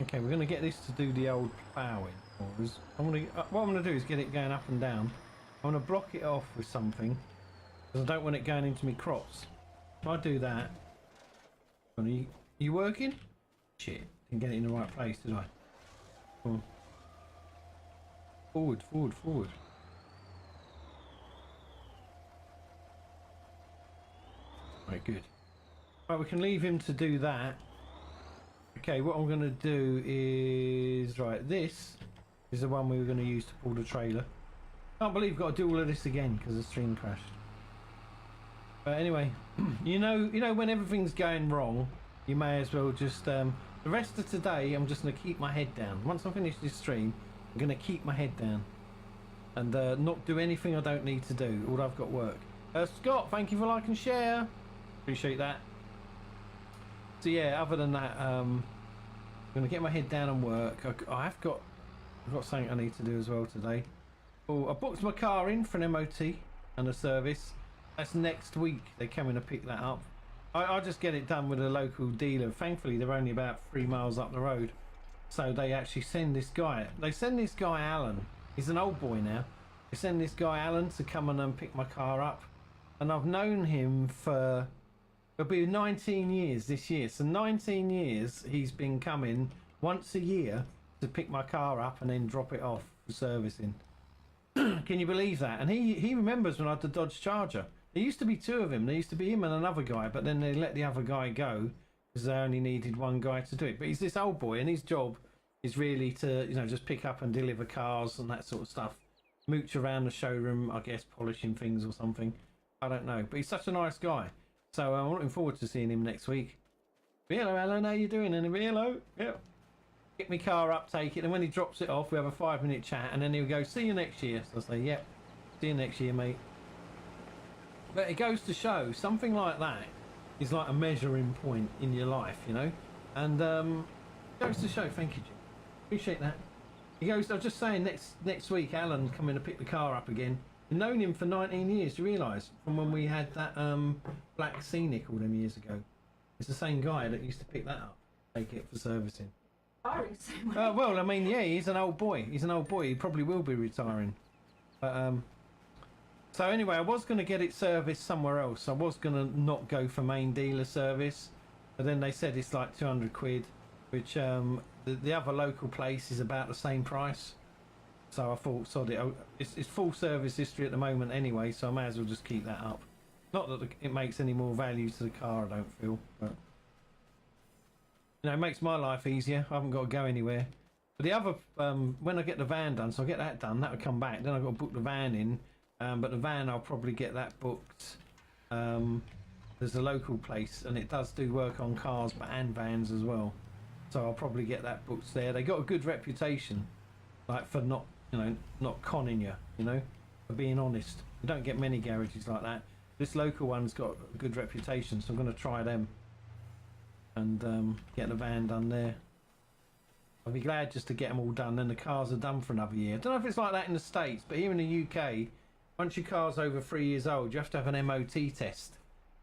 Okay, we're going to get this to do the old ploughing for us. What I'm going to do is get it going up and down. I'm going to block it off with something because I don't want it going into my crops. If I do that... Are you working? Shit, didn't get it in the right place, did I? Come on. Forward, forward, forward. Right, good. Right, we can leave him to do that. Okay, what I'm going to do is... Right, this is the one we were going to use to pull the trailer. Can't believe we've got to do all of this again because the stream crashed. But anyway, you know when everything's going wrong, you may as well just... the rest of today, I'm just going to keep my head down. Once I finish this stream, I'm going to keep my head down. And not do anything I don't need to do. All I've got work. Scott, thank you for like and share. Appreciate that. So yeah, other than that, I'm gonna get my head down and work. I've got something I need to do as well today. Oh, I booked my car in for an MOT and a service. That's next week. They're coming to pick that up. I'll just get it done with a local dealer. Thankfully, they're only about 3 miles up the road. So they actually send this guy. They send this guy Alan. He's an old boy now. They send this guy Alan to come and pick my car up. And I've known him for... It'll be 19 years this year. So 19 years he's been coming once a year to pick my car up and then drop it off for servicing. Can you believe that? And he remembers when I had the Dodge Charger. There used to be 2 of him. There used to be him and another guy, but then they let the other guy go because they only needed 1 guy to do it. But he's this old boy and his job is really to, just pick up and deliver cars and that sort of stuff. Mooch around the showroom, I guess, polishing things or something. I don't know. But he's such a nice guy. So I'm looking forward to seeing him next week. Hello, Alan, how you doing? And hello, yep. Get my car up, take it, and when he drops it off, we have a 5-minute chat, and then he'll go, see you next year. So I say, yep, see you next year, mate. But it goes to show, something like that is like a measuring point in your life, And it goes to show, thank you, Jim. Appreciate that. He goes, I was just saying, next week, Alan coming to pick the car up again. I've known him for 19 years, you realise, from when we had that black Scenic all them years ago. It's the same guy that used to pick that up, take it for servicing. Well, I mean, yeah, he's an old boy. He's an old boy. He probably will be retiring. But, so anyway, I was going to get it serviced somewhere else. I was going to not go for main dealer service. But then they said it's like 200 quid, which the other local place is about the same price. So I thought, sod it. It's full service history at the moment anyway, so I may as well just keep that up. Not that it makes any more value to the car, I don't feel. But, it makes my life easier. I haven't got to go anywhere. But the other, when I get the van done, so I get that done, that'll come back. Then I've got to book the van in. But the van, I'll probably get that booked. There's a local place, and it does do work on cars and vans as well. So I'll probably get that booked there. They got a good reputation, like for not conning you, for being honest. You don't get many garages like that. This local one's got a good reputation, so I'm going to try them and get the van done there. I'll be glad just to get them all done, then the cars are done for another year. I don't know if it's like that in the States, but here in the UK, once your car's over 3 years old, you have to have an MOT test.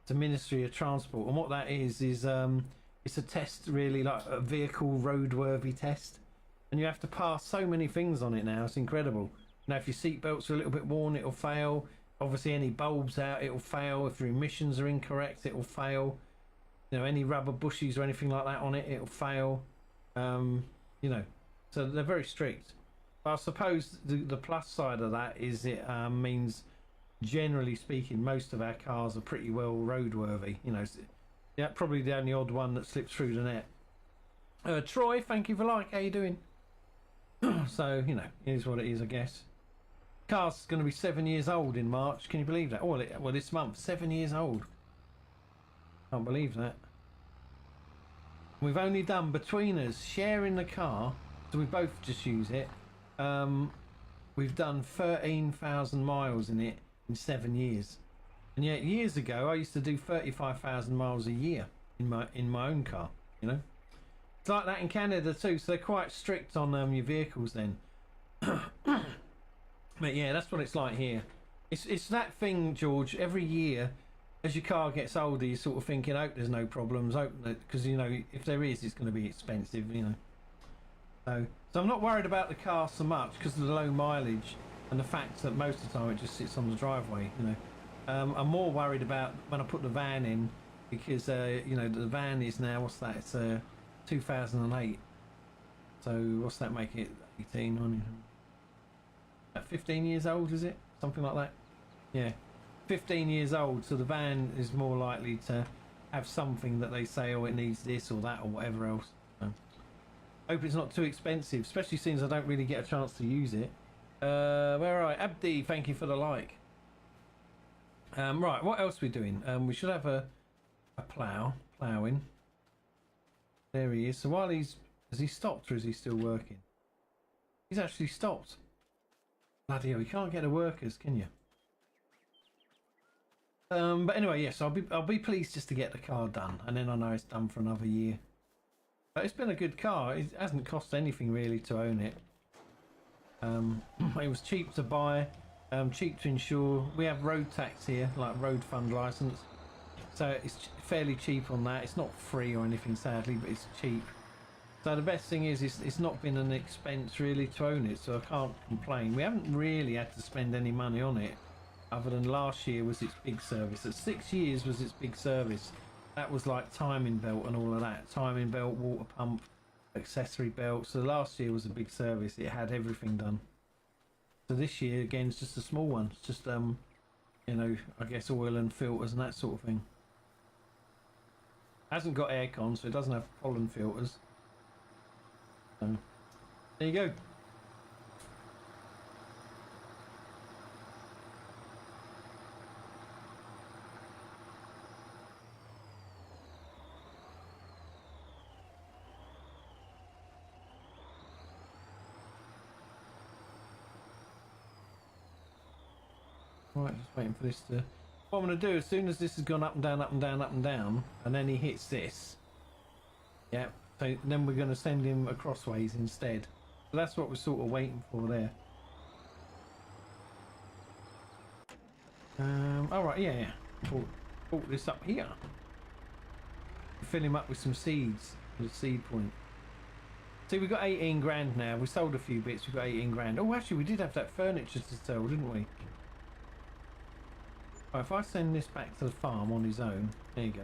It's a Ministry of Transport, and what that is it's a test, really, like a vehicle roadworthy test. And you have to pass so many things on it now, it's incredible. If your seatbelts are a little bit worn, it'll fail. Obviously, any bulbs out, it'll fail. If your emissions are incorrect, it'll fail. Any rubber bushes or anything like that on it, it'll fail. So they're very strict. But I suppose the plus side of that is it means, generally speaking, most of our cars are pretty well roadworthy. Yeah, probably the only odd one that slips through the net. Troy, thank you for how you doing? So, it is what it is, I guess. Car's going to be 7 years old in March. Can you believe that? Well, this month, 7 years old. Can't believe that. We've only done, between us, sharing the car, so we both just use it. We've done 13,000 miles in it in 7 years. And yet, years ago, I used to do 35,000 miles a year in my own car, It's like that in Canada too, so they're quite strict on your vehicles then. But yeah, that's what it's like here. It's that thing, George. Every year as your car gets older, you're sort of thinking, hope there's no problems, hope that, because you know if there is, it's going to be expensive, you know. So I'm not worried about the car so much because of the low mileage and the fact that most of the time it just sits on the driveway, you know. I'm more worried about when I put the van in because you know the van is now, what's that? It's 2008. So what's that make it? 18, 19, 15 years old, is it? Something like that. Yeah, 15 years old. So the van is more likely to have something that they say, oh, it needs this or that or whatever else. So, hope it's not too expensive, especially since I don't really get a chance to use it. Where are I? Abdi, thank you for the like. Right, what else are we doing? We should have a ploughing. There he is. So while has he stopped or is he still working? He's actually stopped. Bloody hell, you can't get the workers, can you? But anyway, yes, I'll be pleased just to get the car done, and then I know it's done for another year. But it's been a good car. It hasn't cost anything really to own it. It was cheap to buy, cheap to insure. We have road tax here, like road fund license, so it's fairly cheap on that. It's not free or anything, sadly, but it's cheap. So the best thing is it's not been an expense really to own it, so I can't complain. We haven't really had to spend any money on it, other than last year was its big service. At 6 years was its big service. That was like timing belt and all of that. Timing belt, water pump, accessory belt. So last year was a big service. It had everything done. So this year again it's just a small one. It's just you know, I guess oil and filters and that sort of thing. Hasn't got aircon, so it doesn't have pollen filters. So there you go. Right, just waiting for this to... What I'm going to do, as soon as this has gone up and down, up and down, up and down, and then he hits this, yeah, so then we're going to send him acrossways instead. So that's what we're sort of waiting for there. Alright, yeah. Put this up here. Fill him up with some seeds at the seed point. See, we've got 18 grand now. We sold a few bits, we've got 18 grand. Oh, actually, we did have that furniture to sell, didn't we? Right, if I send this back to the farm on his own, there you go.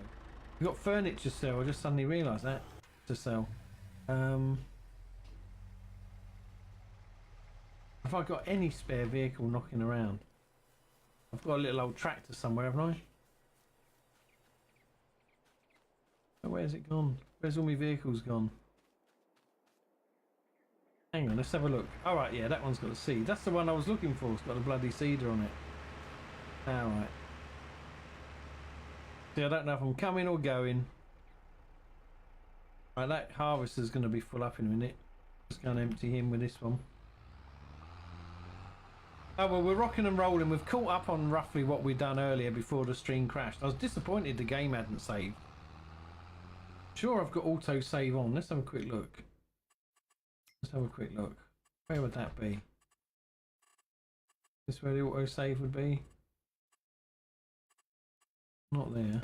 We've got furniture to sell, I just suddenly realised that, to sell. Have I got any spare vehicle knocking around? I've got a little old tractor somewhere, haven't I? Oh, where's it gone? Where's all my vehicles gone? Hang on, let's have a look. Alright, yeah, that one's got a seed. That's the one I was looking for. It's got a bloody seeder on it. Alright. See, I don't know if I'm coming or going. Right, that harvester's going to be full up in a minute. Just going to empty him with this one. Oh, well, we're rocking and rolling. We've caught up on roughly what we'd done earlier before the stream crashed. I was disappointed the game hadn't saved. Sure, I've got auto save on. Let's have a quick look. Let's have a quick look. Where would that be? Is this where the auto save would be? Not there.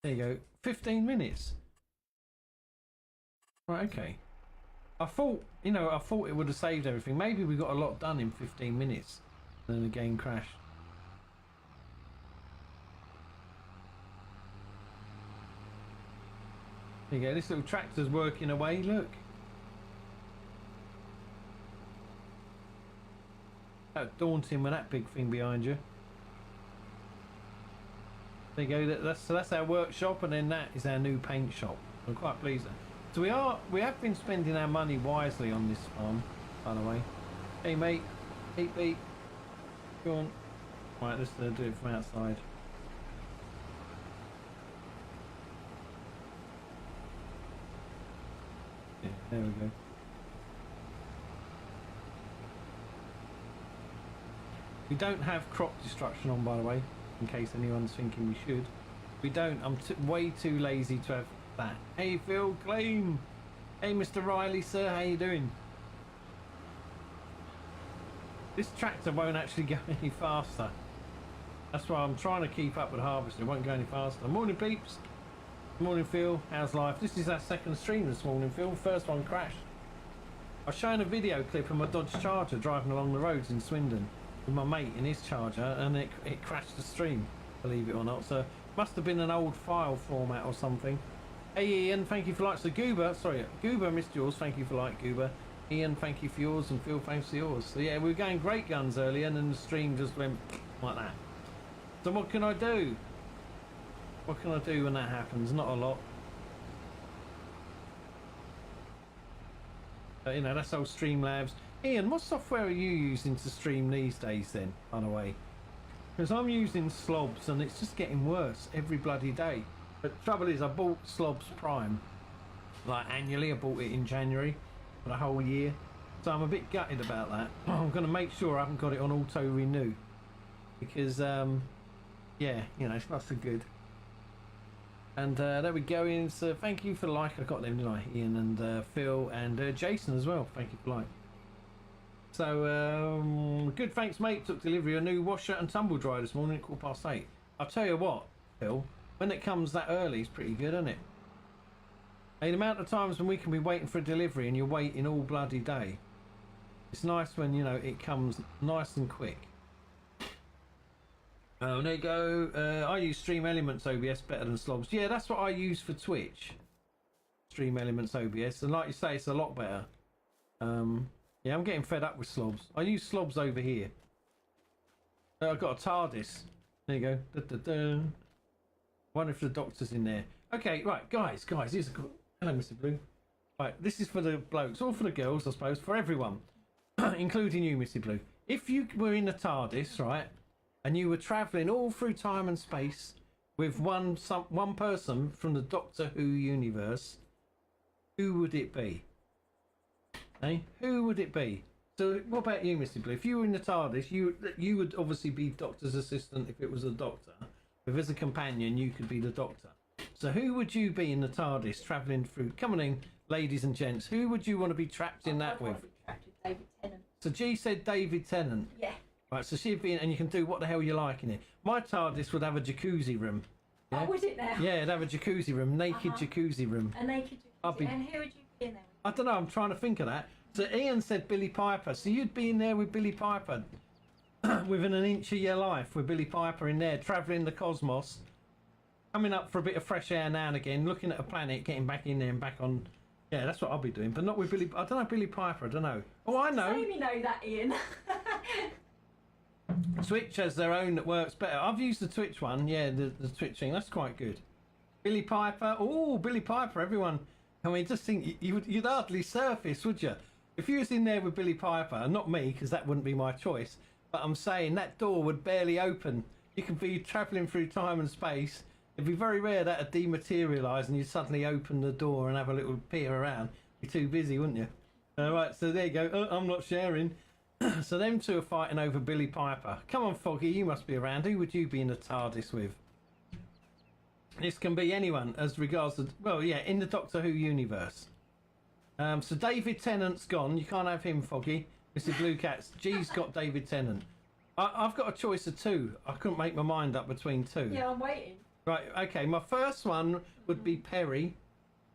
There you go. 15 minutes. Right, okay. I thought, you know, I thought it would have saved everything. Maybe we got a lot done in 15 minutes. And then the game crashed. There you go. This little tractor's working away. Look. That's daunting with that big thing behind you. There you go. That's our workshop, and then that is our new paint shop. I'm quite pleased. So we have been spending our money wisely on this farm, by the way. Hey mate, beep. Go on. Right, let's do it from outside. Yeah, there we go. We don't have crop destruction on, by the way, in case anyone's thinking we should. We don't. I'm way too lazy to have that. Hey Phil, claim. Hey Mr. Riley, sir, how you doing? This tractor won't actually go any faster. That's why I'm trying to keep up with harvesting. It won't go any faster. Morning, peeps. Morning, Phil. How's life? This is our second stream this morning, Phil. First one crashed. I was showing a video clip of my Dodge Charger driving along the roads in Swindon with my mate in his Charger, and it crashed the stream, believe it or not. So must have been an old file format or something. Hey Ian, thank you for likes. So Goober, sorry, Goober missed yours. Thank you for like, Goober. Ian, thank you for yours, and Phil, thanks for yours. So yeah, we were going great guns earlier, and then the stream just went like that. So what can I do? What can I do when that happens? Not a lot. You know, that's old Streamlabs. Ian, what software are you using to stream these days then, by the way? Because I'm using Slobs and it's just getting worse every bloody day. But the trouble is, I bought Slobs Prime, like annually. I bought it in January for the whole year. So I'm a bit gutted about that. I'm going to make sure I haven't got it on auto renew. Because, yeah, you know, it's not so good. And there we go, Ian. So thank you for the like. I got them, didn't I? Ian and Phil and Jason as well. Thank you for like. So good, thanks, mate. Took delivery of a new washer and tumble dryer this morning at 8:15. I'll tell you what, Phil. When it comes that early, it's pretty good, isn't it? And the amount of times when we can be waiting for a delivery and you're waiting all bloody day. It's nice when, you know, it comes nice and quick. Oh, there you go. I use Stream Elements OBS better than Slobs. Yeah, that's what I use for Twitch. Stream Elements OBS. And like you say, it's a lot better. Yeah, I'm getting fed up with Slobs. I use Slobs over here. I've got a TARDIS. There you go. Da, da, da. Wonder if the doctor's in there. Okay, right, guys. Here's a... Hello, Mr. Blue. Right, this is for the blokes, or for the girls, I suppose, for everyone. Including you, Mr. Blue. If you were in the TARDIS, right, and you were travelling all through time and space with one person from the Doctor Who universe, who would it be? Eh? Who would it be? So what about you, Mr. Blue? If you were in the TARDIS, you would obviously be Doctor's assistant if it was a Doctor. If as a companion, you could be the Doctor. So who would you be in the TARDIS travelling through? Come on in, ladies and gents. Who would you want to be trapped in that with? I'd want to be trapped with David Tennant. So G said David Tennant. Yeah. Right, so she'd be in, and you can do what the hell you like in it. My TARDIS would have a jacuzzi room. Yeah? Oh, would it now? Yeah, it'd have a jacuzzi room, naked jacuzzi room. A naked jacuzzi. And who would you be in there with? I don't know, I'm trying to think of that. So Ian said Billy Piper. So you'd be in there with Billy Piper. Within an inch of your life with Billy Piper in there, travelling the cosmos. Coming up for a bit of fresh air now and again, looking at a planet, getting back in there and back on. Yeah, that's what I'll be doing, but not with Billy. I don't know, Billy Piper, I don't know. Oh, I know. Amy know that, Ian. Twitch has their own that works better. I've used the Twitch one, yeah, the Twitch thing. That's quite good. Billy Piper. Oh, Billy Piper, everyone. I mean, just think, you'd hardly surface, would you? If you was in there with Billy Piper, not me, because that wouldn't be my choice, but I'm saying that door would barely open. You could be travelling through time and space. It'd be very rare that would dematerialise and you suddenly open the door and have a little peer around. You're too busy, wouldn't you? Right, so there you go. Oh, I'm not sharing. So them two are fighting over Billy Piper. Come on, Foggy, you must be around. Who would you be in the TARDIS with? This can be anyone as regards to... Well, yeah, in the Doctor Who universe. So David Tennant's gone. You can't have him, Foggy. Mr. Blue Cats. G's got David Tennant. I've got a choice of two. I couldn't make my mind up between two. Yeah, I'm waiting. Right, okay, my first one would be Perry.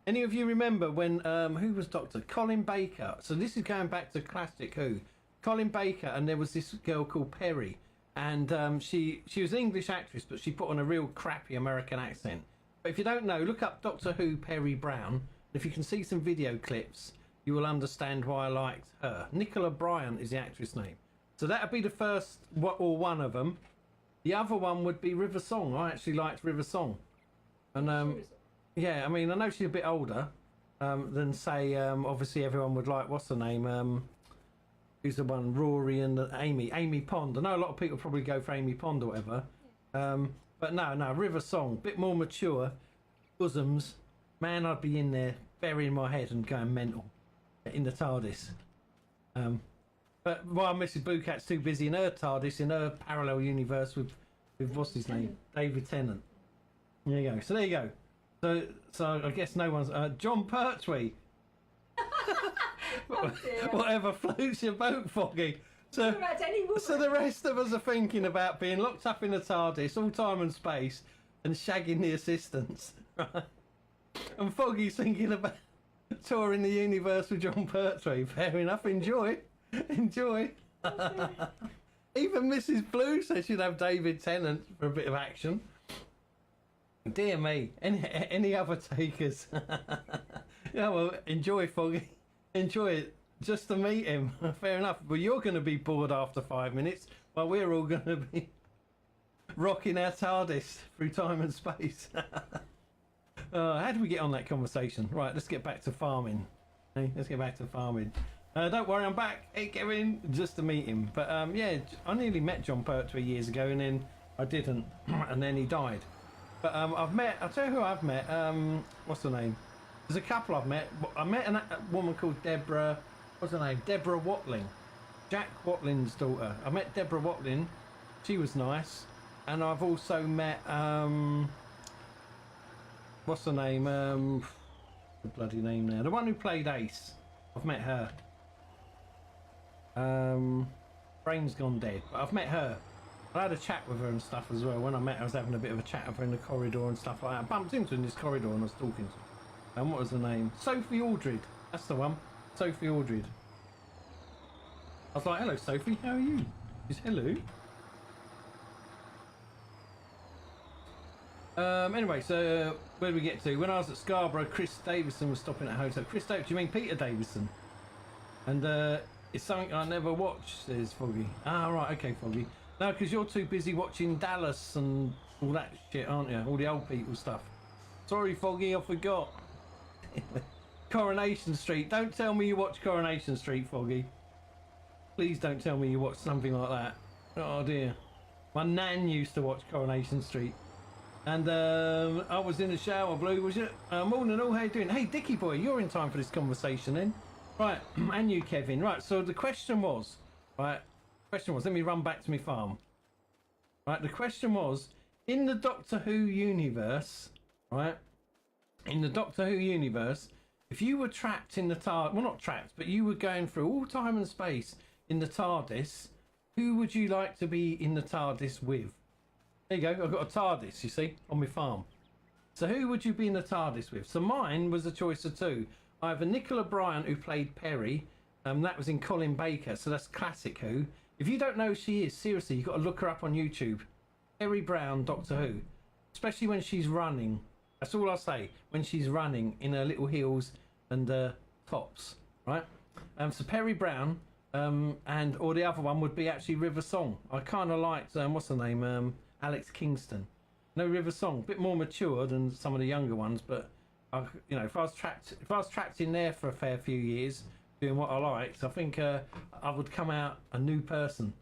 Any of you remember when, who was Doctor? Colin Baker. So this is going back to classic Who. Colin Baker, and there was this girl called Perry. And she was an English actress, but she put on a real crappy American accent. But if you don't know, look up Doctor Who Perry Brown. If you can see some video clips, you will understand why I liked her. Nicola Bryant is the actress name. So that would be the first, or one of them. The other one would be River Song. I actually liked River Song. And yeah, I mean, I know she's a bit older than, say, obviously everyone would like, what's her name? Who's the one? Rory and Amy Pond. I know a lot of people probably go for Amy Pond or whatever. But no, River Song, bit more mature. Bosoms. Man, I'd be in there burying my head and going mental in the TARDIS. But while Mrs. Blue Cat's too busy in her TARDIS, in her parallel universe with what's his name? David Tennant. There you go. So there you go. So I guess no one's... John Pertwee. Oh, Whatever floats your boat, Foggy. So, About any woman. so the rest of us are thinking about being locked up in a TARDIS, all time and space, and shagging the assistants. Right? And Foggy's thinking about touring the universe with John Pertwee. Fair enough. Enjoy. Enjoy. Even Mrs. Blue says she'd have David Tennant for a bit of action. Dear me. Any other takers? Yeah, well, enjoy, Foggy. Enjoy it. Just to meet him. Fair enough. But you're going to be bored after 5 minutes, while we're all going to be rocking our TARDIS through time and space. How do we get on that conversation? Right, let's get back to farming. Hey, let's get back to farming. Don't worry, I'm back. Hey, Kevin, just to meet him. But yeah, I nearly met John Pertwee years ago, and then I didn't, and then he died. But I'll tell you who I've met. What's her name? There's a couple I've met. I met a woman called Deborah. What's her name? Deborah Watling. Jack Watling's daughter. I met Deborah Watling. She was nice. And I've also met what's her name? The bloody name now. The one who played Ace. I've met her. Brain's gone dead. But I've met her. I had a chat with her and stuff as well. When I met her, I was having a bit of a chat with her in the corridor and stuff like that. I bumped into her in this corridor and I was talking to her. And what was her name? Sophie Aldred. That's the one. Sophie Aldred. I was like, hello Sophie, how are you? She's hello. Anyway, so where did we get to? When I was at Scarborough, Chris Davison was stopping at a hotel. Chris Davison, do you mean Peter Davison? And it's something I never watched, says Foggy. Ah, right, okay, Foggy. No, because you're too busy watching Dallas and all that shit, aren't you? All the old people stuff. Sorry, Foggy, I forgot. Coronation Street. Don't tell me you watch Coronation Street, Foggy. Please don't tell me you watch something like that. Oh dear. My nan used to watch Coronation Street. And I was in the shower, Blue, was it? Morning all, how you doing? Hey, Dickie boy, you're in time for this conversation then. Right, and you, Kevin. Right, so the question was, let me run back to my farm. Right, the question was, in the Doctor Who universe, right, in the Doctor Who universe, if you were trapped in the TARDIS, well not trapped, but you were going through all time and space in the TARDIS, who would you like to be in the TARDIS with? There you go, I've got a TARDIS, you see, on my farm. So who would you be in the TARDIS with? So mine was a choice of two. Either Nicola Bryant, who played Perry, that was in Colin Baker, so that's classic Who. If you don't know who she is, seriously, you've got to look her up on YouTube. Perry Brown, Doctor Who. Especially when she's running. That's all I'll say. When she's running in her little heels and tops, right? So Perry Brown, or the other one would be actually River Song. I kind of liked, what's her name? Alex Kingston. No, River Song, a bit more mature than some of the younger ones, but you know, if I was trapped in there for a fair few years doing what I liked, I think I would come out a new person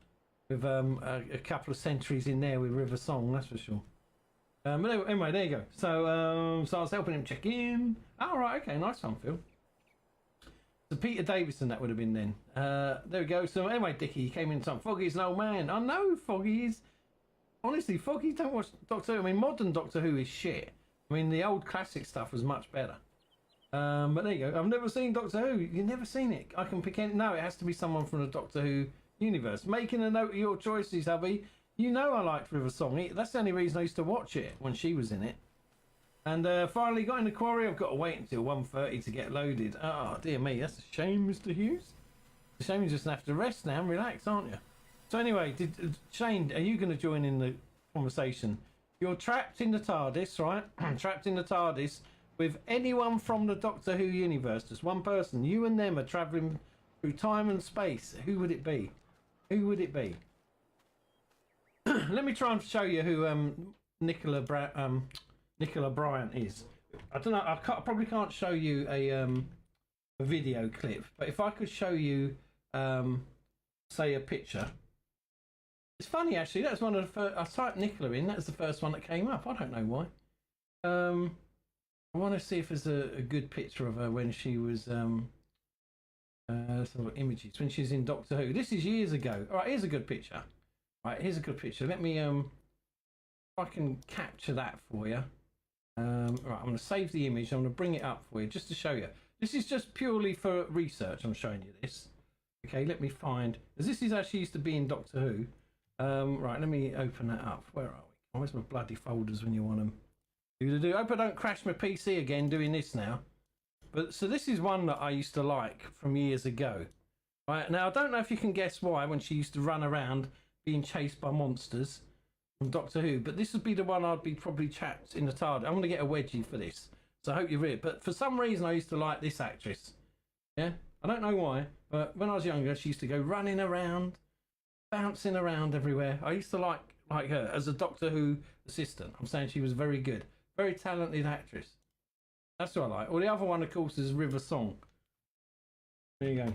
with a couple of centuries in there with River Song, that's for sure. But anyway, there you go. So so I was helping him check in. Oh, right, okay, nice one, Phil. So Peter Davison, that would have been then. There we go. So anyway, Dickie, he came in some. Foggy's an old man. I know Foggy is. Honestly, Foggy don't watch Doctor Who. I mean, modern Doctor Who is shit. I mean, the old classic stuff was much better. But there you go. I've never seen Doctor Who. You've never seen it. I can pick any. No, it has to be someone from the Doctor Who universe. Making a note of your choices, hubby. You know I liked River Song. That's the only reason I used to watch it when she was in it. And finally got in the quarry. I've got to wait until 1:30 to get loaded. Oh, dear me. That's a shame, Mr. Hughes. It's a shame you just have to rest now and relax, aren't you? So anyway, Shane, are you going to join in the conversation? You're trapped in the TARDIS, right? Trapped in the TARDIS with anyone from the Doctor Who universe. Just one person. You and them are travelling through time and space. Who would it be? Who would it be? Let me try and show you who Nicola Bryant is. I don't know. I probably can't show you a video clip, but if I could show you, say, a picture. It's funny actually. That's one of the first. I typed Nicola in. That's the first one that came up. I don't know why. I want to see if there's a good picture of her when she was sort of images when she's in Doctor Who. This is years ago. All right, here's a good picture. All right, here's a good picture. Let me if I can capture that for you. Right, I'm going to save the image. I'm going to bring it up for you just to show you. This is just purely for research. I'm showing you this. Okay, let me find. Because this is actually used to be in Doctor Who. Right, let me open that up. Where are we? Where's my bloody folders when you want them? I hope I don't crash my PC again doing this now. But so this is one that I used to like from years ago. Right, now I don't know if you can guess why when she used to run around being chased by monsters from Doctor Who, but this would be the one I'd be probably trapped in the TARDIS. I'm going to get a wedgie for this, so I hope you read it. But for some reason I used to like this actress. Yeah, I don't know why, but when I was younger she used to go running around, bouncing around everywhere. I used to like her as a Doctor Who assistant. I'm saying she was very good, very talented actress. That's what I like. Well, the other one of course is River Song. There you go.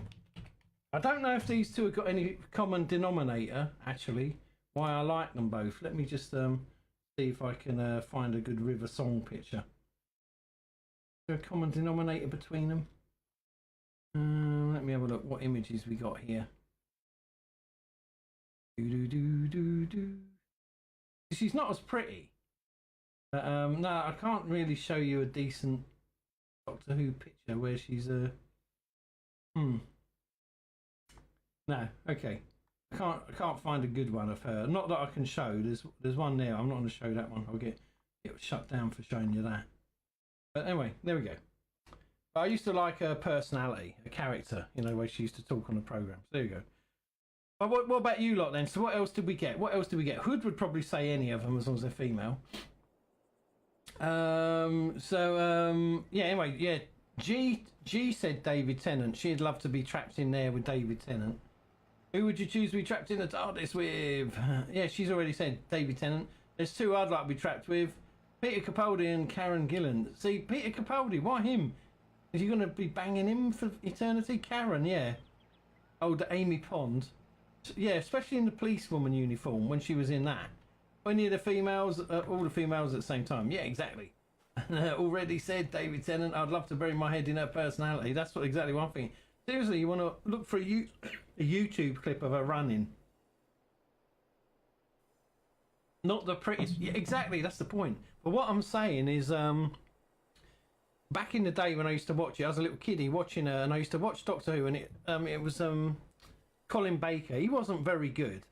I don't know if these two have got any common denominator, actually, why I like them both. Let me just see if I can find a good River Song picture. Is there a common denominator between them? Let me have a look what images we got here. She's not as pretty. But, no, I can't really show you a decent Doctor Who picture where she's No, okay. I can't find a good one of her. Not that I can show. There's one there. I'm not going to show that one. I'll get shut down for showing you that. But anyway, there we go. But I used to like her personality, her character, you know, the way she used to talk on the programme. So there you go. But what about you lot then? So what else did we get? What else did we get? Hood would probably say any of them as long as they're female. Yeah, anyway, yeah. G said David Tennant. She'd love to be trapped in there with David Tennant. Who would you choose to be trapped in the TARDIS with? Yeah, she's already said David Tennant. There's two I'd like to be trapped with. Peter Capaldi and Karen Gillan. See, Peter Capaldi, why him? Is you going to be banging him for eternity? Karen, yeah. Oh, the Amy Pond. Yeah, especially in the policewoman uniform when she was in that. Any of the females, all the females at the same time. Yeah, exactly. Already said David Tennant. I'd love to bury my head in her personality. That's exactly one thing. Seriously, you want to look for a YouTube clip of her running. Not the prettiest. Yeah, exactly, that's the point. But what I'm saying is, back in the day when I used to watch it, I was a little kiddie watching her, and I used to watch Doctor Who, and it was Colin Baker. He wasn't very good,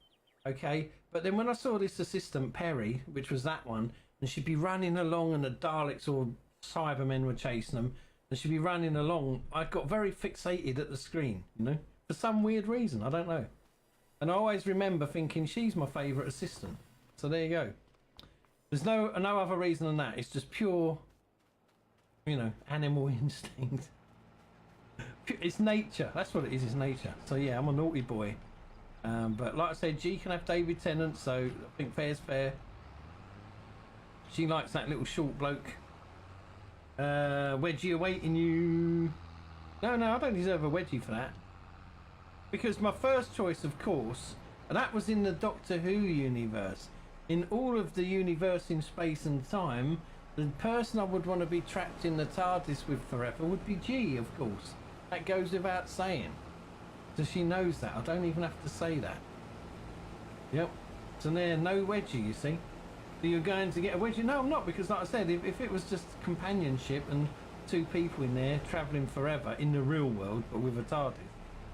okay? But then when I saw this assistant, Perry, which was that one, and she'd be running along and the Daleks or Cybermen were chasing them, and she'd be running along, I got very fixated at the screen, you know? For some weird reason, I don't know. And I always remember thinking, she's my favourite assistant. So there you go. There's no other reason than that. It's just pure, you know, animal instinct. It's nature. That's what it is, it's nature. So yeah, I'm a naughty boy. But like I said, G can have David Tennant, so I think fair's fair. She likes that little short bloke. Wedgie awaiting you. No, I don't deserve a wedgie for that. Because my first choice, of course, and that was in the Doctor Who universe. In all of the universe in space and time, the person I would want to be trapped in the TARDIS with forever would be G, of course. That goes without saying. So she knows that. I don't even have to say that. Yep. So there, no wedgie, you see. So you're going to get a wedgie? No, I'm not, because like I said, if it was just companionship and two people in there travelling forever in the real world, but with a TARDIS,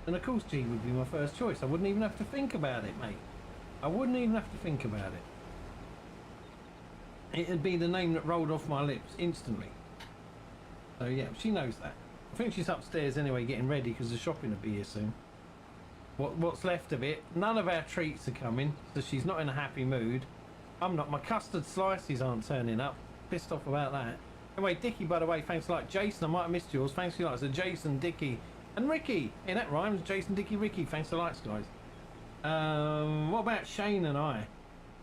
then of course G would be my first choice. I wouldn't even have to think about it, mate. I wouldn't even have to think about it. It'd be the name that rolled off my lips instantly. So yeah, she knows that. I think she's upstairs anyway getting ready because the shopping will be here soon. What's left of it, none of our treats are coming, so she's not in a happy mood. I'm not. My custard slices aren't turning up. Pissed off about that. Anyway, Dickie, by the way, thanks a lot. Jason, I might have missed yours. Thanks a lot. So Jason, Dickie, and Ricky. Hey, that rhymes. Jason, Dickie, Ricky. Thanks a lot, guys. What about Shane and I?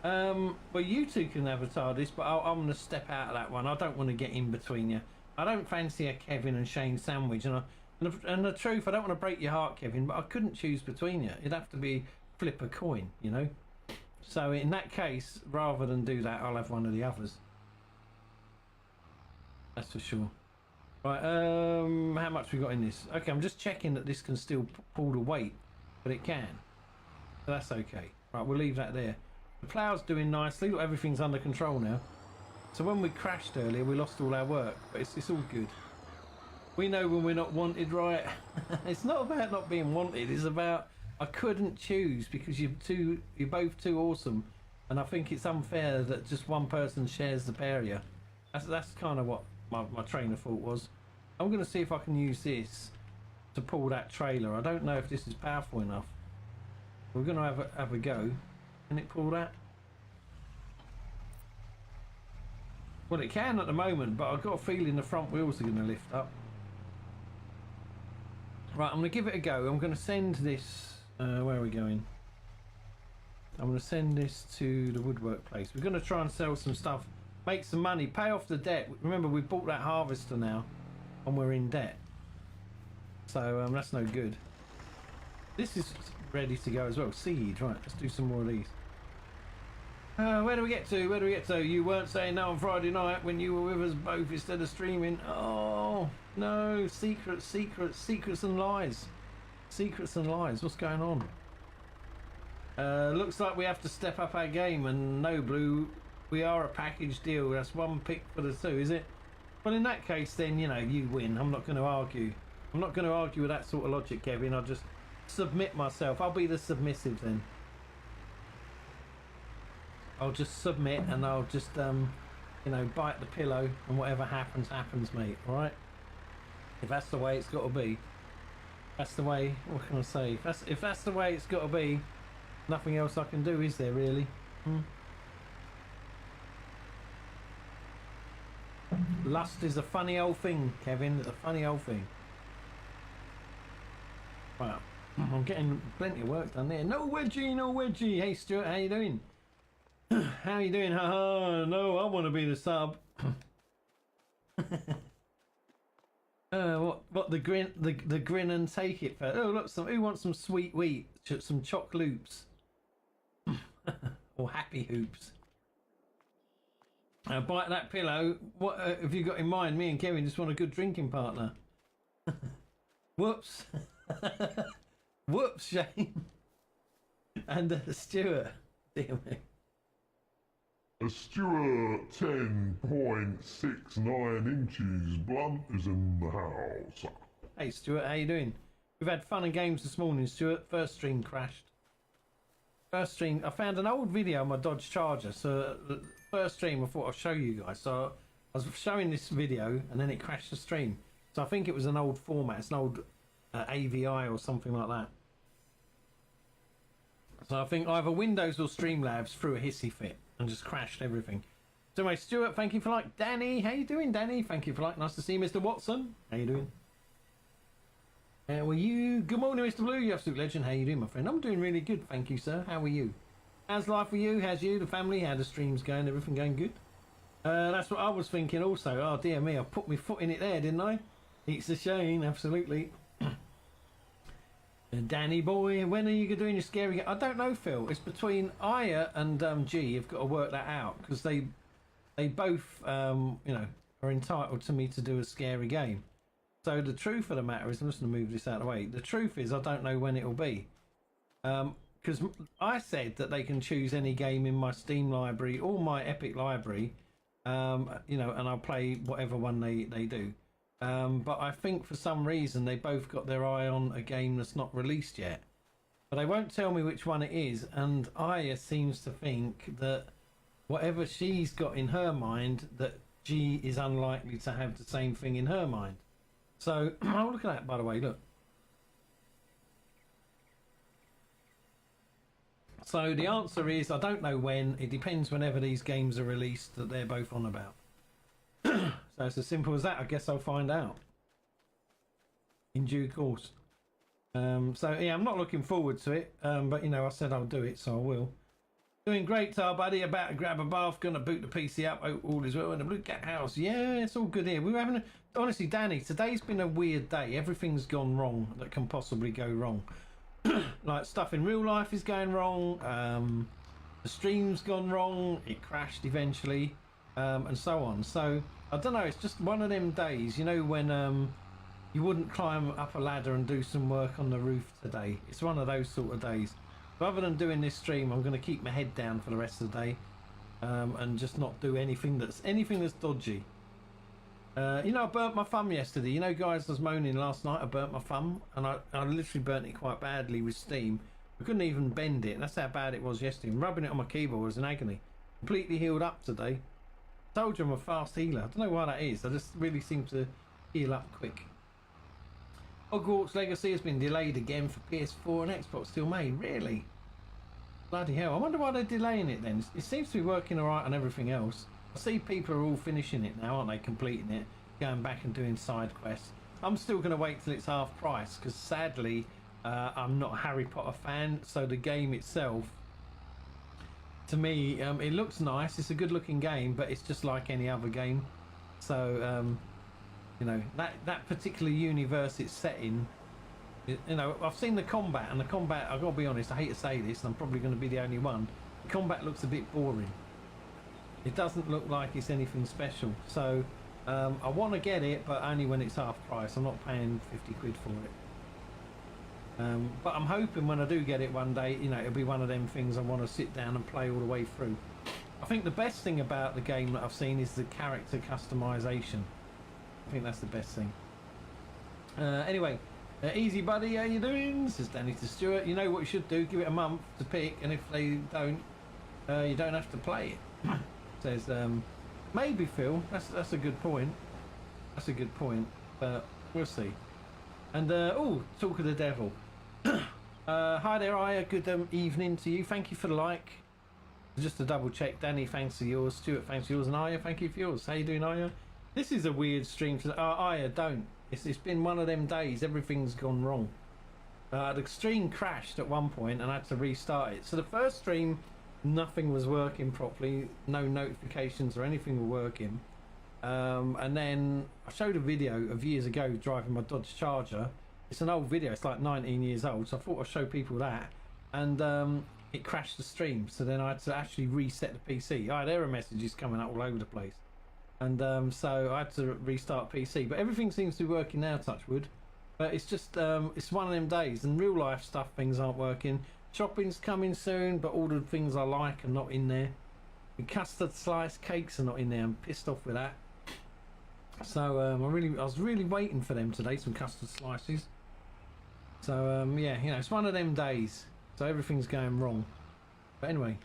Well, you two can have a TARDIS, but I'm going to step out of that one. I don't want to get in between you. I don't fancy a Kevin and Shane sandwich, and the truth, I don't want to break your heart, Kevin, but I couldn't choose between you. It'd have to be flip a coin, you know. So in that case, rather than do that, I'll have one of the others. That's for sure. Right, how much we got in this? Okay, I'm just checking that this can still pull the weight, but it can. So that's okay. Right, we'll leave that there. The plough's doing nicely. Look, everything's under control now. So when we crashed earlier, we lost all our work, but it's all good. We know when we're not wanted, right? It's not about not being wanted. It's about I couldn't choose because you're both too awesome, and I think it's unfair that just one person shares the pair of you. That's kind of what my train of thought was. I'm going to see if I can use this to pull that trailer. I don't know if this is powerful enough. We're going to have a go. Can it pull that? Well, it can at the moment, but I've got a feeling the front wheels are going to lift up. Right, I'm going to give it a go. I'm going to send this... where are we going? I'm going to send this to the woodwork place. We're going to try and sell some stuff, make some money, pay off the debt. Remember, we bought that harvester now, and we're in debt. So that's no good. This is ready to go as well. Seed, right, let's do some more of these. Where do we get to? Where do we get to? You weren't saying no on Friday night when you were with us both instead of streaming. Oh, no. Secrets, secrets, secrets and lies. Secrets and lies. What's going on? Looks like we have to step up our game, and no, Blue, we are a package deal. That's one pick for the two, is it? Well, in that case, then, you know, you win. I'm not going to argue. I'm not going to argue with that sort of logic, Kevin. I'll just submit myself. I'll be the submissive then. I'll just submit, and I'll just, you know, bite the pillow, and whatever happens, happens, mate. All right? If that's the way it's got to be. That's the way, what can I say? If that's the way it's got to be, nothing else I can do, is there, really? Lust is a funny old thing, Kevin. It's a funny old thing. Wow. I'm getting plenty of work done there. No wedgie, no wedgie. Hey, Stuart, how you doing? How you doing? Haha, no, I want to be the sub. What the grin and take it for? Oh, look, who wants some sweet wheat, some choc loops, or happy hoops? Bite that pillow. What have you got in mind? Me and Kevin just want a good drinking partner. Whoops. Whoops, Shane. And Stuart. Dear me. A Stuart 10.69 inches blunt is in the house. Hey Stuart, how you doing? We've had fun and games this morning, Stuart. First stream crashed. First stream, I found an old video on my Dodge Charger. So the first stream I thought I'll show you guys. So I was showing this video and then it crashed the stream. So I think it was an old format. It's an old AVI or something like that. So I think either Windows or Streamlabs threw a hissy fit and just crashed everything. So anyway, Stuart, thank you for like. Danny, how you doing, Danny? Thank you for like. Nice to see you, Mr. Watson. How you doing? How are you? Good morning, Mr. Blue, you absolute legend. How you doing, my friend? I'm doing really good, thank you, sir. How are you? How's life with you? How's you, the family? How the streams going? Everything going good? That's what I was thinking also. Oh, dear me, I put my foot in it there, didn't I? It's a shame, absolutely. Danny boy, when are you doing your scary game? I don't know, Phil. It's between Aya and G. You've got to work that out because they both, you know, are entitled to me to do a scary game. So the truth of the matter is, I'm just going to move this out of the way. The truth is, I don't know when it'll be. Because I said that they can choose any game in my Steam library or my Epic library, you know, and I'll play whatever one they do. But I think for some reason they both got their eye on a game that's not released yet. But they won't tell me which one it is, and Aya seems to think that whatever she's got in her mind, that G is unlikely to have the same thing in her mind. So, oh, look at that, by the way, look. So the answer is, I don't know when. It depends whenever these games are released that they're both on about. So it's as simple as that. I guess I'll find out in due course. So yeah, I'm not looking forward to it, but you know, I said I'll do it, so I will. Doing great, Tar buddy. About to grab a bath, gonna boot the PC up. All is well in the Blue Cat house. Yeah, it's all good here. We were having honestly, Danny, today's been a weird day. Everything's gone wrong that can possibly go wrong. Like stuff in real life is going wrong. The stream's gone wrong. It crashed eventually, and so on. So I don't know. It's just one of them days, you know, when you wouldn't climb up a ladder and do some work on the roof today. It's one of those sort of days. Rather than doing this stream, I'm going to keep my head down for the rest of the day, and just not do anything that's dodgy. You know, I burnt my thumb yesterday. You know, guys, I was moaning last night. I burnt my thumb, and I literally burnt it quite badly with steam. I couldn't even bend it. That's how bad it was yesterday. And rubbing it on my keyboard was an agony. Completely healed up today. Told you I'm a fast healer. I don't know why that is. I just really seem to heal up quick. Hogwarts Legacy has been delayed again for PS4 and Xbox still made. Really? Bloody hell. I wonder why they're delaying it then. It seems to be working alright on everything else. I see people are all finishing it now, aren't they? Completing it, going back and doing side quests. I'm still going to wait till it's half price because sadly I'm not a Harry Potter fan, so the game itself, to me, it looks nice. It's a good looking game, but it's just like any other game. So you know, that particular universe it's set in, you know, I've seen the combat, and the combat, I've got to be honest, I hate to say this, and I'm probably going to be the only one, the combat looks a bit boring. It doesn't look like it's anything special. So I want to get it, but only when it's half price. I'm not paying 50 quid for it. But I'm hoping when I do get it one day, you know, it'll be one of them things I want to sit down and play all the way through. I think the best thing about the game that I've seen is the character customization. I think that's the best thing. Anyway, easy buddy, how you doing? Says Danny to Stuart. You know what you should do, give it a month to pick, and if they don't, you don't have to play it. Says maybe Phil. That's a good point. That's a good point, but we'll see. And oh, talk of the devil. Hi there, Aya. Good evening to you. Thank you for the like. Just to double check, Danny, thanks for yours. Stuart, thanks for yours, and Aya, thank you for yours. How you doing, Aya? This is a weird stream. Aya, don't. It's been one of them days. Everything's gone wrong. The stream crashed at one point, and I had to restart it. So the first stream, nothing was working properly, no notifications or anything were working, and then I showed a video of years ago driving my Dodge Charger. It's an old video, it's like 19 years old, so I thought I'd show people that, and it crashed the stream, so then I had to actually reset the PC. I had error messages coming up all over the place, and so I had to restart PC, but everything seems to be working now, touch wood. But it's just it's one of them days, and real life stuff, things aren't working. Shopping's coming soon, but all the things I like are not in there. The custard slice cakes are not in there. I'm pissed off with that. So I was really waiting for them today, some custard slices. So yeah, you know, it's one of them days. So everything's going wrong. But anyway,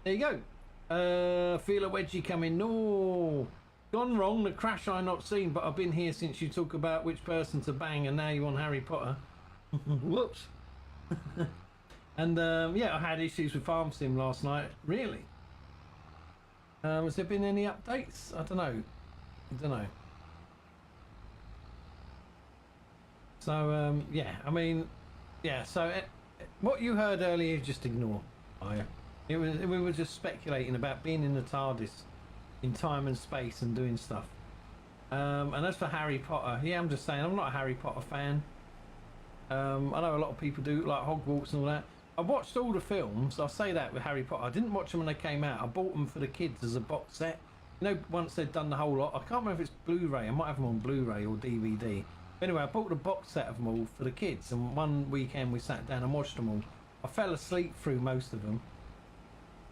there you go. Feel a wedgie coming. No, gone wrong. The crash I not seen, but I've been here since you talk about which person to bang, and now you want Harry Potter. Whoops. And yeah, I had issues with Farm Sim last night. Really? Has there been any updates? I don't know. So yeah, I mean, yeah. So what you heard earlier, just ignore. We were just speculating about being in the TARDIS in time and space and doing stuff. And as for Harry Potter, yeah, I'm just saying I'm not a Harry Potter fan. I know a lot of people do, like Hogwarts and all that. I watched all the films. I'll say that with Harry Potter. I didn't watch them when they came out. I bought them for the kids as a box set. You know, once they'd done the whole lot. I can't remember if it's Blu-ray. I might have them on Blu-ray or DVD. But anyway, I bought the box set of them all for the kids. And one weekend we sat down and watched them all. I fell asleep through most of them.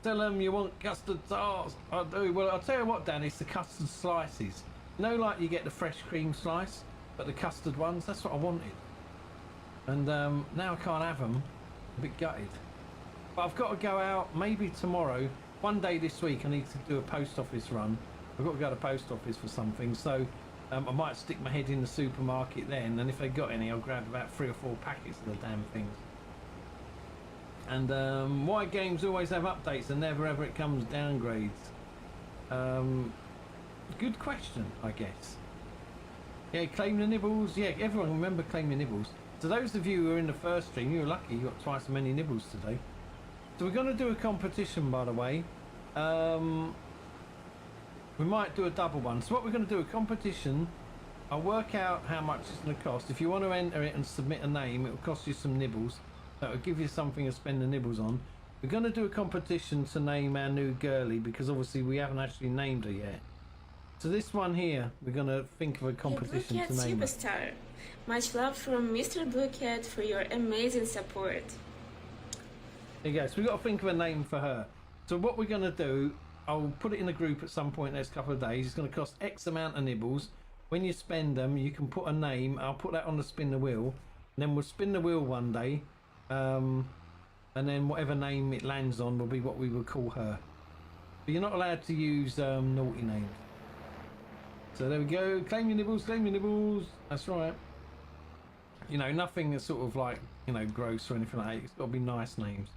Tell them you want custard tarts. I do. Well, I'll tell you what, Dan, it's the custard slices. You know, like you get the fresh cream slice, but the custard ones, that's what I wanted. And now I can't have them. A bit gutted, but I've got to go out maybe tomorrow. One day this week I need to do a post office run. I've got to go to the post office for something, so I might stick my head in the supermarket then, and if they got any I'll grab about 3 or 4 packets of the damn things. And why games always have updates and never ever it comes downgrades? Good question, I guess. Yeah, claim the nibbles. Yeah, everyone remember claim the nibbles. So those of you who are in the first stream, you were lucky, you got twice as many nibbles today. So we're going to do a competition, by the way. We might do a double one. So what we're going to do, a competition. I'll work out how much it's going to cost. If you want to enter it and submit a name, it will cost you some nibbles. So it'll give you something to spend the nibbles on. We're going to do a competition to name our new girlie, because obviously we haven't actually named her yet. So this one here, we're going to think of a competition to name her. Superstar. Much love from Mr. Blue Cat for your amazing support. There you go. So we've got to think of a name for her. So what we're going to do, I'll put it in the group at some point next couple of days. It's going to cost X amount of nibbles. when you spend them, you can put a name. I'll put that on the spin the wheel, and then we'll spin the wheel one day, and then whatever name it lands on will be what we would call her. But you're not allowed to use naughty names. So there we go. Claim your nibbles, claim your nibbles. That's right. You know, nothing that's sort of like, you know, gross or anything like that. It's got to be nice names.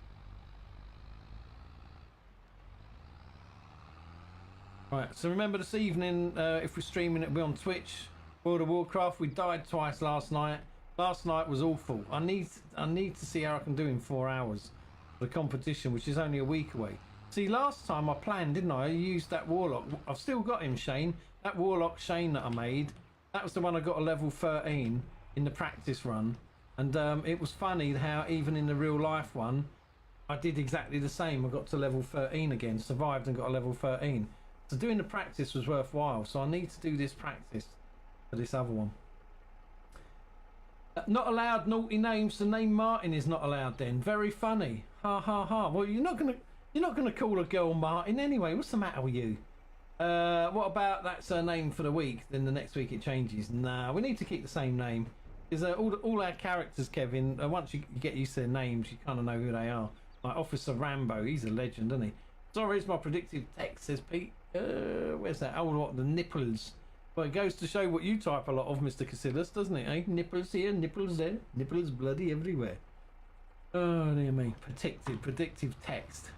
Right, so remember this evening, if we're streaming, it'll be on Twitch. World of Warcraft. We died twice last night. Last night was awful. I need to see how I can do in 4 hours for the competition, which is only a week away. See, last time I planned, didn't I? I used that Warlock. I've still got him, Shane. That Warlock Shane that I made. That was the one I got a level 13 in the practice run. And it was funny how even in the real life one, I did exactly the same. I got to level 13 again, survived and got a level 13. So doing the practice was worthwhile. So I need to do this practice for this other one. Not allowed naughty names. The name Martin is not allowed then. Very funny. Ha ha ha. Well, you're not gonna call a girl Martin anyway. What's the matter with you? What about that's her name for the week? Then the next week it changes. Nah, we need to keep the same name. Is all our characters, Kevin? Once you get used to their names, you kind of know who they are. Like Officer Rambo, he's a legend, isn't he? Sorry, it's my predictive text, says Pete. Where's that? Oh, what, the nipples. Well, it goes to show what you type a lot of, Mr. Casillas, doesn't it? Eh? Nipples here, nipples there, nipples bloody everywhere. Oh, dear me. Predictive text.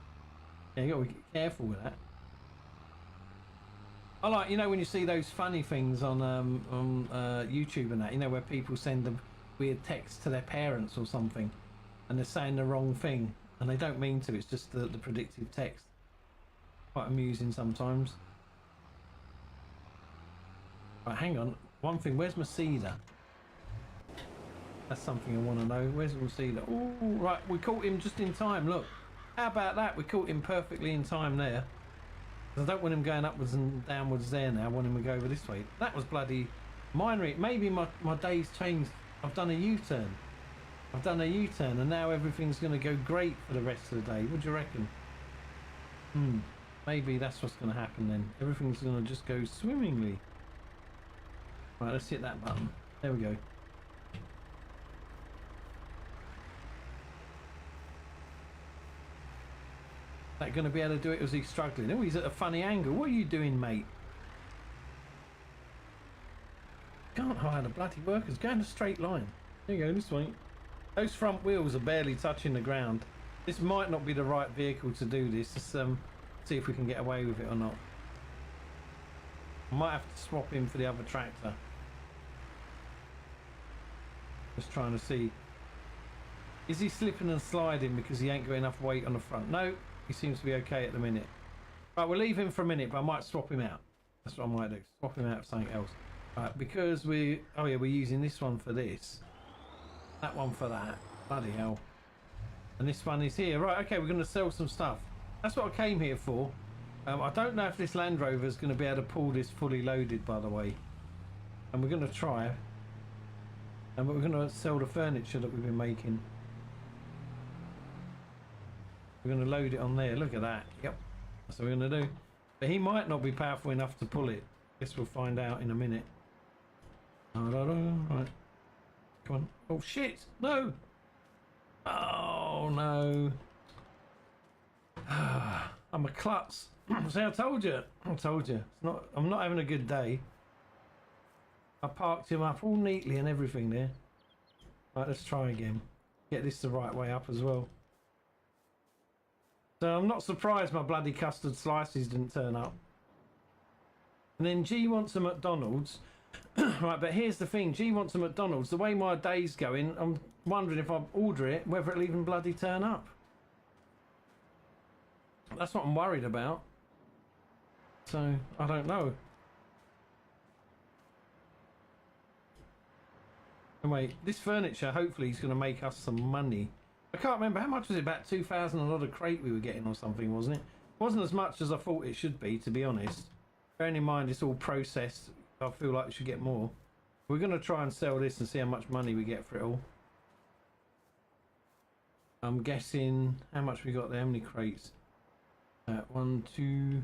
Yeah, you got to be careful with that. I like, you know, when you see those funny things on YouTube and that, you know, where people send them weird text to their parents or something, and they're saying the wrong thing, and they don't mean to. It's just the predictive text. Quite amusing sometimes. Right, hang on. One thing. Where's my cedar? That's something I want to know. Where's my cedar? Oh, right. We caught him just in time. Look. How about that? We caught him perfectly in time there. I don't want him going upwards and downwards there now. I want him to go over this way. That was bloody minor. Maybe my day's changed. I've done a U-turn. And now everything's going to go great for the rest of the day. What do you reckon? Maybe that's what's going to happen then. Everything's going to just go swimmingly. Right, let's hit that button. There we go. That going to be able to do it, or is he struggling? Oh, he's at a funny angle. What are you doing, mate? Can't hire the bloody workers. Go in a straight line. There you go, this way. Those front wheels are barely touching the ground. This might not be the right vehicle to do this. Let's see if we can get away with it or not. I might have to swap him for the other tractor. Just trying to see. Is he slipping and sliding because he ain't got enough weight on the front? No, he seems to be okay at the minute. Right, we'll leave him for a minute, but I might swap him out. That's what I might do. Swap him out for something else. Right, because we're using this one for this. That one for that. Bloody hell. And this one is here. Right, okay, we're going to sell some stuff. That's what I came here for. I don't know if this Land Rover is going to be able to pull this fully loaded, by the way. And we're going to try. But we're going to sell the furniture that we've been making. We're going to load it on there. Look at that. Yep. That's what we're going to do. But he might not be powerful enough to pull it. Guess we'll find out in a minute. Right. Come on. Oh, shit. No. Oh, no. I'm a klutz. See, I told you. It's not. I'm not having a good day. I parked him up all neatly and everything there. Right, let's try again. Get this the right way up as well. So I'm not surprised my bloody custard slices didn't turn up. And then G wants a McDonald's. Right, but here's the thing. G wants a McDonald's. The way my day's going, I'm wondering if I order it, whether it'll even bloody turn up. That's what I'm worried about. So, I don't know. Anyway, this furniture hopefully is going to make us some money. I can't remember, how much was it? About 2,000 and odd a crate we were getting or something, wasn't it? Wasn't as much as I thought it should be, to be honest. Bearing in mind it's all processed, I feel like we should get more. We're going to try and sell this and see how much money we get for it all. I'm guessing how much we got there, how many crates? 1, 2,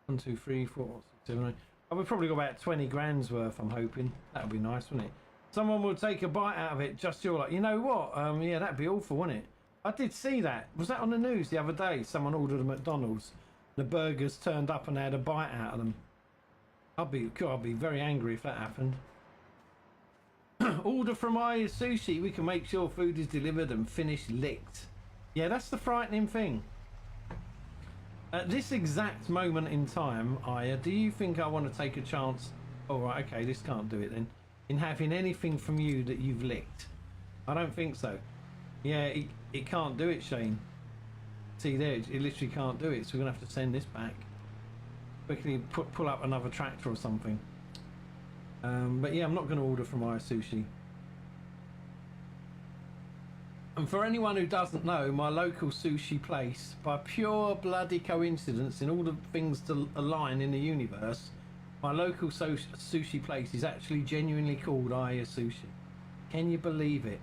3, 4, 6, 7, 8. Oh, we've probably got about 20 grand's worth, I'm hoping. That would be nice, wouldn't it? Someone will take a bite out of it, just you're like, you know what? Yeah, that'd be awful, wouldn't it? I did see that. Was that on the news the other day? Someone ordered a McDonald's. The burgers turned up and they had a bite out of them. I'd be very angry if that happened. Order from Aya Sushi. We can make sure food is delivered and finished licked. Yeah, that's the frightening thing. At this exact moment in time, Aya, do you think I want to take a chance? Oh, right, okay, this can't do it then. In having anything from you that you've licked. I don't think so. Yeah, it can't do it, Shane. See there, it literally can't do it, so we're going to have to send this back. Quickly pull up another tractor or something. But yeah, I'm not going to order from Aya Sushi. And for anyone who doesn't know, my local sushi place, by pure bloody coincidence, in all the things to align in the universe, my local sushi place is actually genuinely called Aya Sushi. Can you believe it?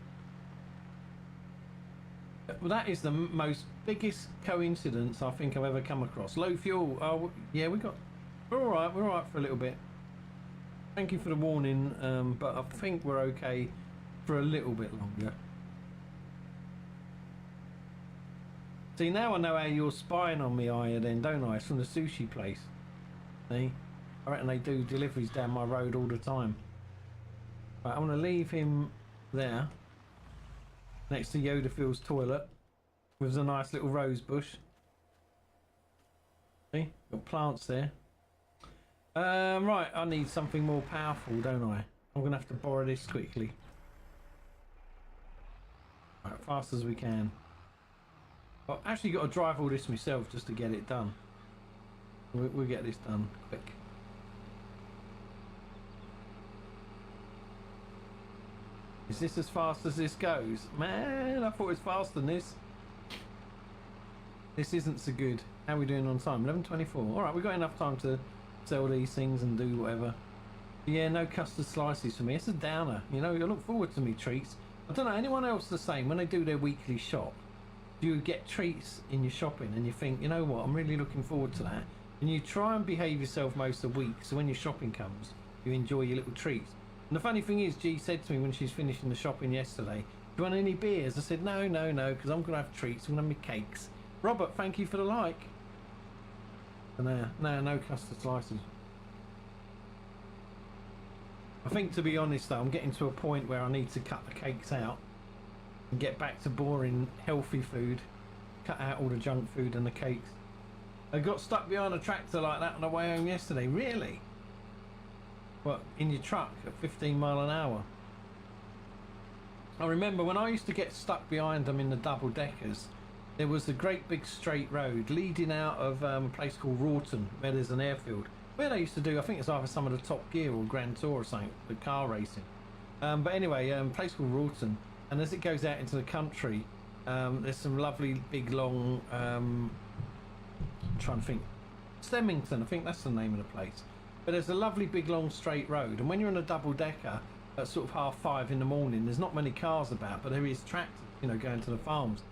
Well, that is the most biggest coincidence I think I've ever come across. Low fuel. Oh, yeah, we're all right. We're all right for a little bit. Thank you for the warning, but I think we're okay for a little bit longer. See, now I know how you're spying on me, Aya, then, don't I? It's from the sushi place. See? I reckon they do deliveries down my road all the time. Right, I'm going to leave him there. Next to Yodafield's toilet. With a nice little rose bush. See? Got plants there. Right, I need something more powerful, don't I? I'm going to have to borrow this quickly. Right, fast as we can. I've actually got to drive all this myself just to get it done. We'll get this done quick. Is this as fast as this goes? Man, I thought it was faster than this. This isn't so good. How are we doing on time? 11:24. Alright, we've got enough time to sell these things and do whatever. Yeah, no custard slices for me. It's a downer. You know, I look forward to me treats. I don't know, anyone else the same? When they do their weekly shop, do you get treats in your shopping and you think, you know what, I'm really looking forward to that? And you try and behave yourself most of the week, so when your shopping comes, you enjoy your little treats. And the funny thing is, G said to me when she's finishing the shopping yesterday, do you want any beers? I said, no, because I'm going to have treats. I'm going to have my cakes. Robert, thank you for the like. And no custard slices. I think, to be honest though, I'm getting to a point where I need to cut the cakes out and get back to boring, healthy food. Cut out all the junk food and the cakes. I got stuck behind a tractor like that on the way home yesterday. Really? What, in your truck at 15 mile an hour? I remember when I used to get stuck behind them in the double deckers, there was a great big straight road leading out of a place called Rawton, where there's an airfield, where they used to do, I think it's either some of the Top Gear or Grand Tour or something, the car racing. But anyway, a place called Rawton, and as it goes out into the country, there's some lovely big long, I'm trying to think, Stemmington, I think that's the name of the place. But there's a lovely big long straight road, and when you're on a double decker at sort of 5:30 in the morning, there's not many cars about, but there is tractors, you know, going to the farms.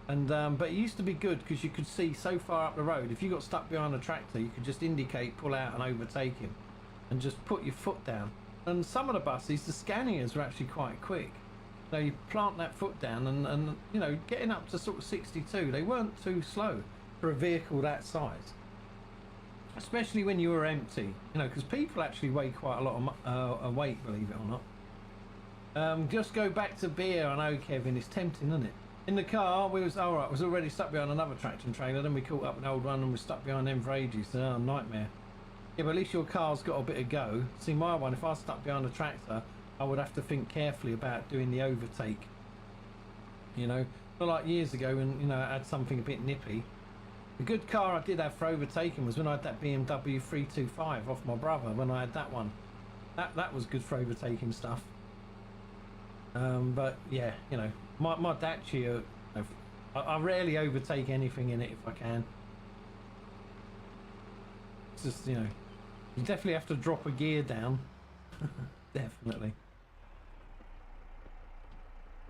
And but it used to be good because you could see so far up the road. If you got stuck behind a tractor, you could just indicate, pull out and overtake him, and just put your foot down. And some of the buses, the Scanias, were actually quite quick. So you plant that foot down, and you know, getting up to sort of 62, they weren't too slow for a vehicle that size. Especially when you were empty, you know, because people actually weigh quite a lot of weight, believe it or not. Just go back to beer. I know, Kevin, it's tempting, isn't it? In the car, we was alright. Was already stuck behind another tractor and trailer. Then we caught up with an old one and we're stuck behind them for ages. Oh, nightmare. Yeah, but at least your car's got a bit of go. See, my one, if I was stuck behind a tractor, I would have to think carefully about doing the overtake. You know, not like years ago when, you know, I had something a bit nippy. The good car I did have for overtaking was when I had that BMW 325 off my brother. When I had that one, that was good for overtaking stuff. But yeah, you know, my Dacia, I rarely overtake anything in it if I can. It's just, you know, you definitely have to drop a gear down. Definitely.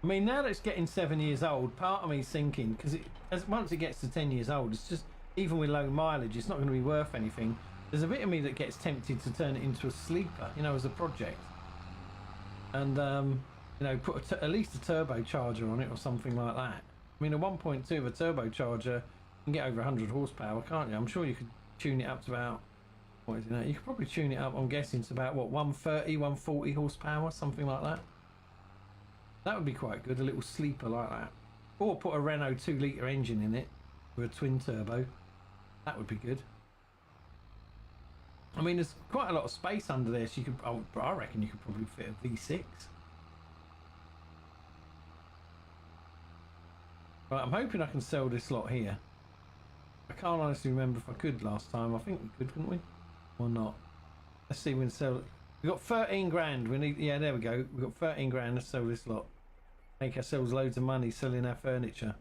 I mean, now that it's getting 7 years old, part of me is thinking, because once it gets to 10 years old, it's just, even with low mileage, it's not going to be worth anything. there's a bit of me that gets tempted to turn it into a sleeper, you know, as a project. And, you know, put at least a turbocharger on it or something like that. I mean, a 1.2 of a turbocharger can get over 100 horsepower, can't you? I'm sure you could tune it up to about, what is it now? You could probably tune it up, I'm guessing, to about, what, 130, 140 horsepower, something like that. That would be quite good, a little sleeper like that. Or put a Renault 2-litre engine in it with a twin turbo. That would be good. I mean, there's quite a lot of space under there, so you could, I reckon you could probably fit a V6. Right, I'm hoping I can sell this lot here. I can't honestly remember if I could last time. I think we could, couldn't we? Or not? Let's see if we can sell it. We've got 13 grand. We need, yeah, there we go. We've got 13 grand. Let's sell this lot. Make ourselves loads of money selling our furniture.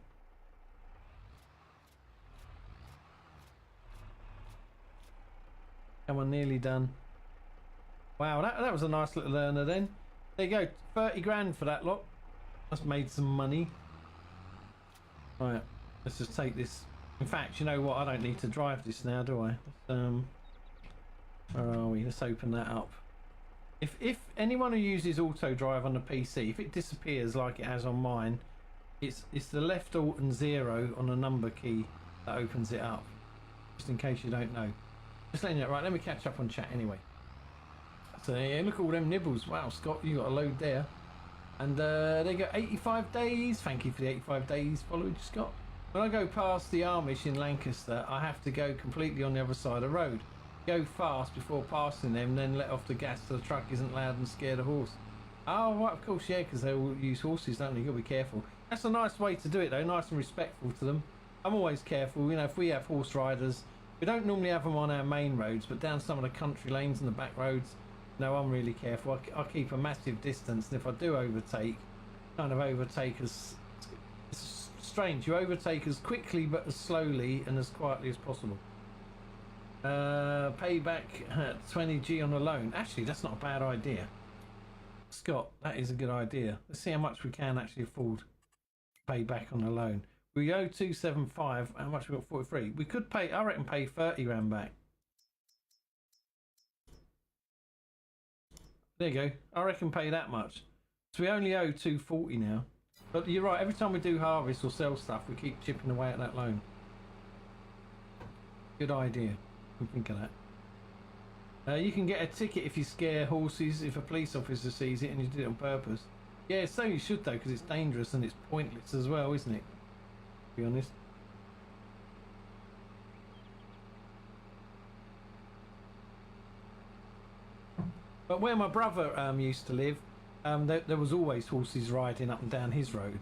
Come on, nearly done. Wow, that was a nice little earner then. There you go, 30 grand for that lot. That's made some money. Right, let's just take this. In fact, you know what? I don't need to drive this now, do I? Where are we? Let's open that up. If anyone who uses auto drive on the PC, if it disappears like it has on mine, it's the left alt and 0 on the number key that opens it up. Just in case you don't know. Just letting you know. Right, let me catch up on chat anyway. So yeah, look at all them nibbles. Wow, Scott, you got a load there. And they got 85 days. Thank you for the 85 days followed, Scott. When I go past the Amish in Lancaster, I have to go completely on the other side of the road. Go fast before passing them, then let off the gas so the truck isn't loud and scare the horse. Oh, right, of course, yeah, because they all use horses, don't they? You've got to be careful. That's a nice way to do it, though. Nice and respectful to them. I'm always careful. You know, if we have horse riders, we don't normally have them on our main roads, but down some of the country lanes and the back roads, no, I'm really careful. I keep a massive distance, and if I do overtake, kind of overtake as... It's strange. You overtake as quickly but as slowly and as quietly as possible. Payback 20g on a loan. Actually, that's not a bad idea. Scott, that is a good idea. Let's see how much we can actually afford to pay back on a loan. We owe 275. How much we got? 43. We could pay, I reckon, pay 30 grand back. There you go. I reckon pay that much. So we only owe 240 now. But you're right, every time we do harvest or sell stuff, we keep chipping away at that loan. Good idea. Think of that. You can get a ticket if you scare horses, if a police officer sees it and you did it on purpose. Yeah, so you should though, because it's dangerous and it's pointless as well, isn't it? To be honest. But where my brother used to live, there was always horses riding up and down his road.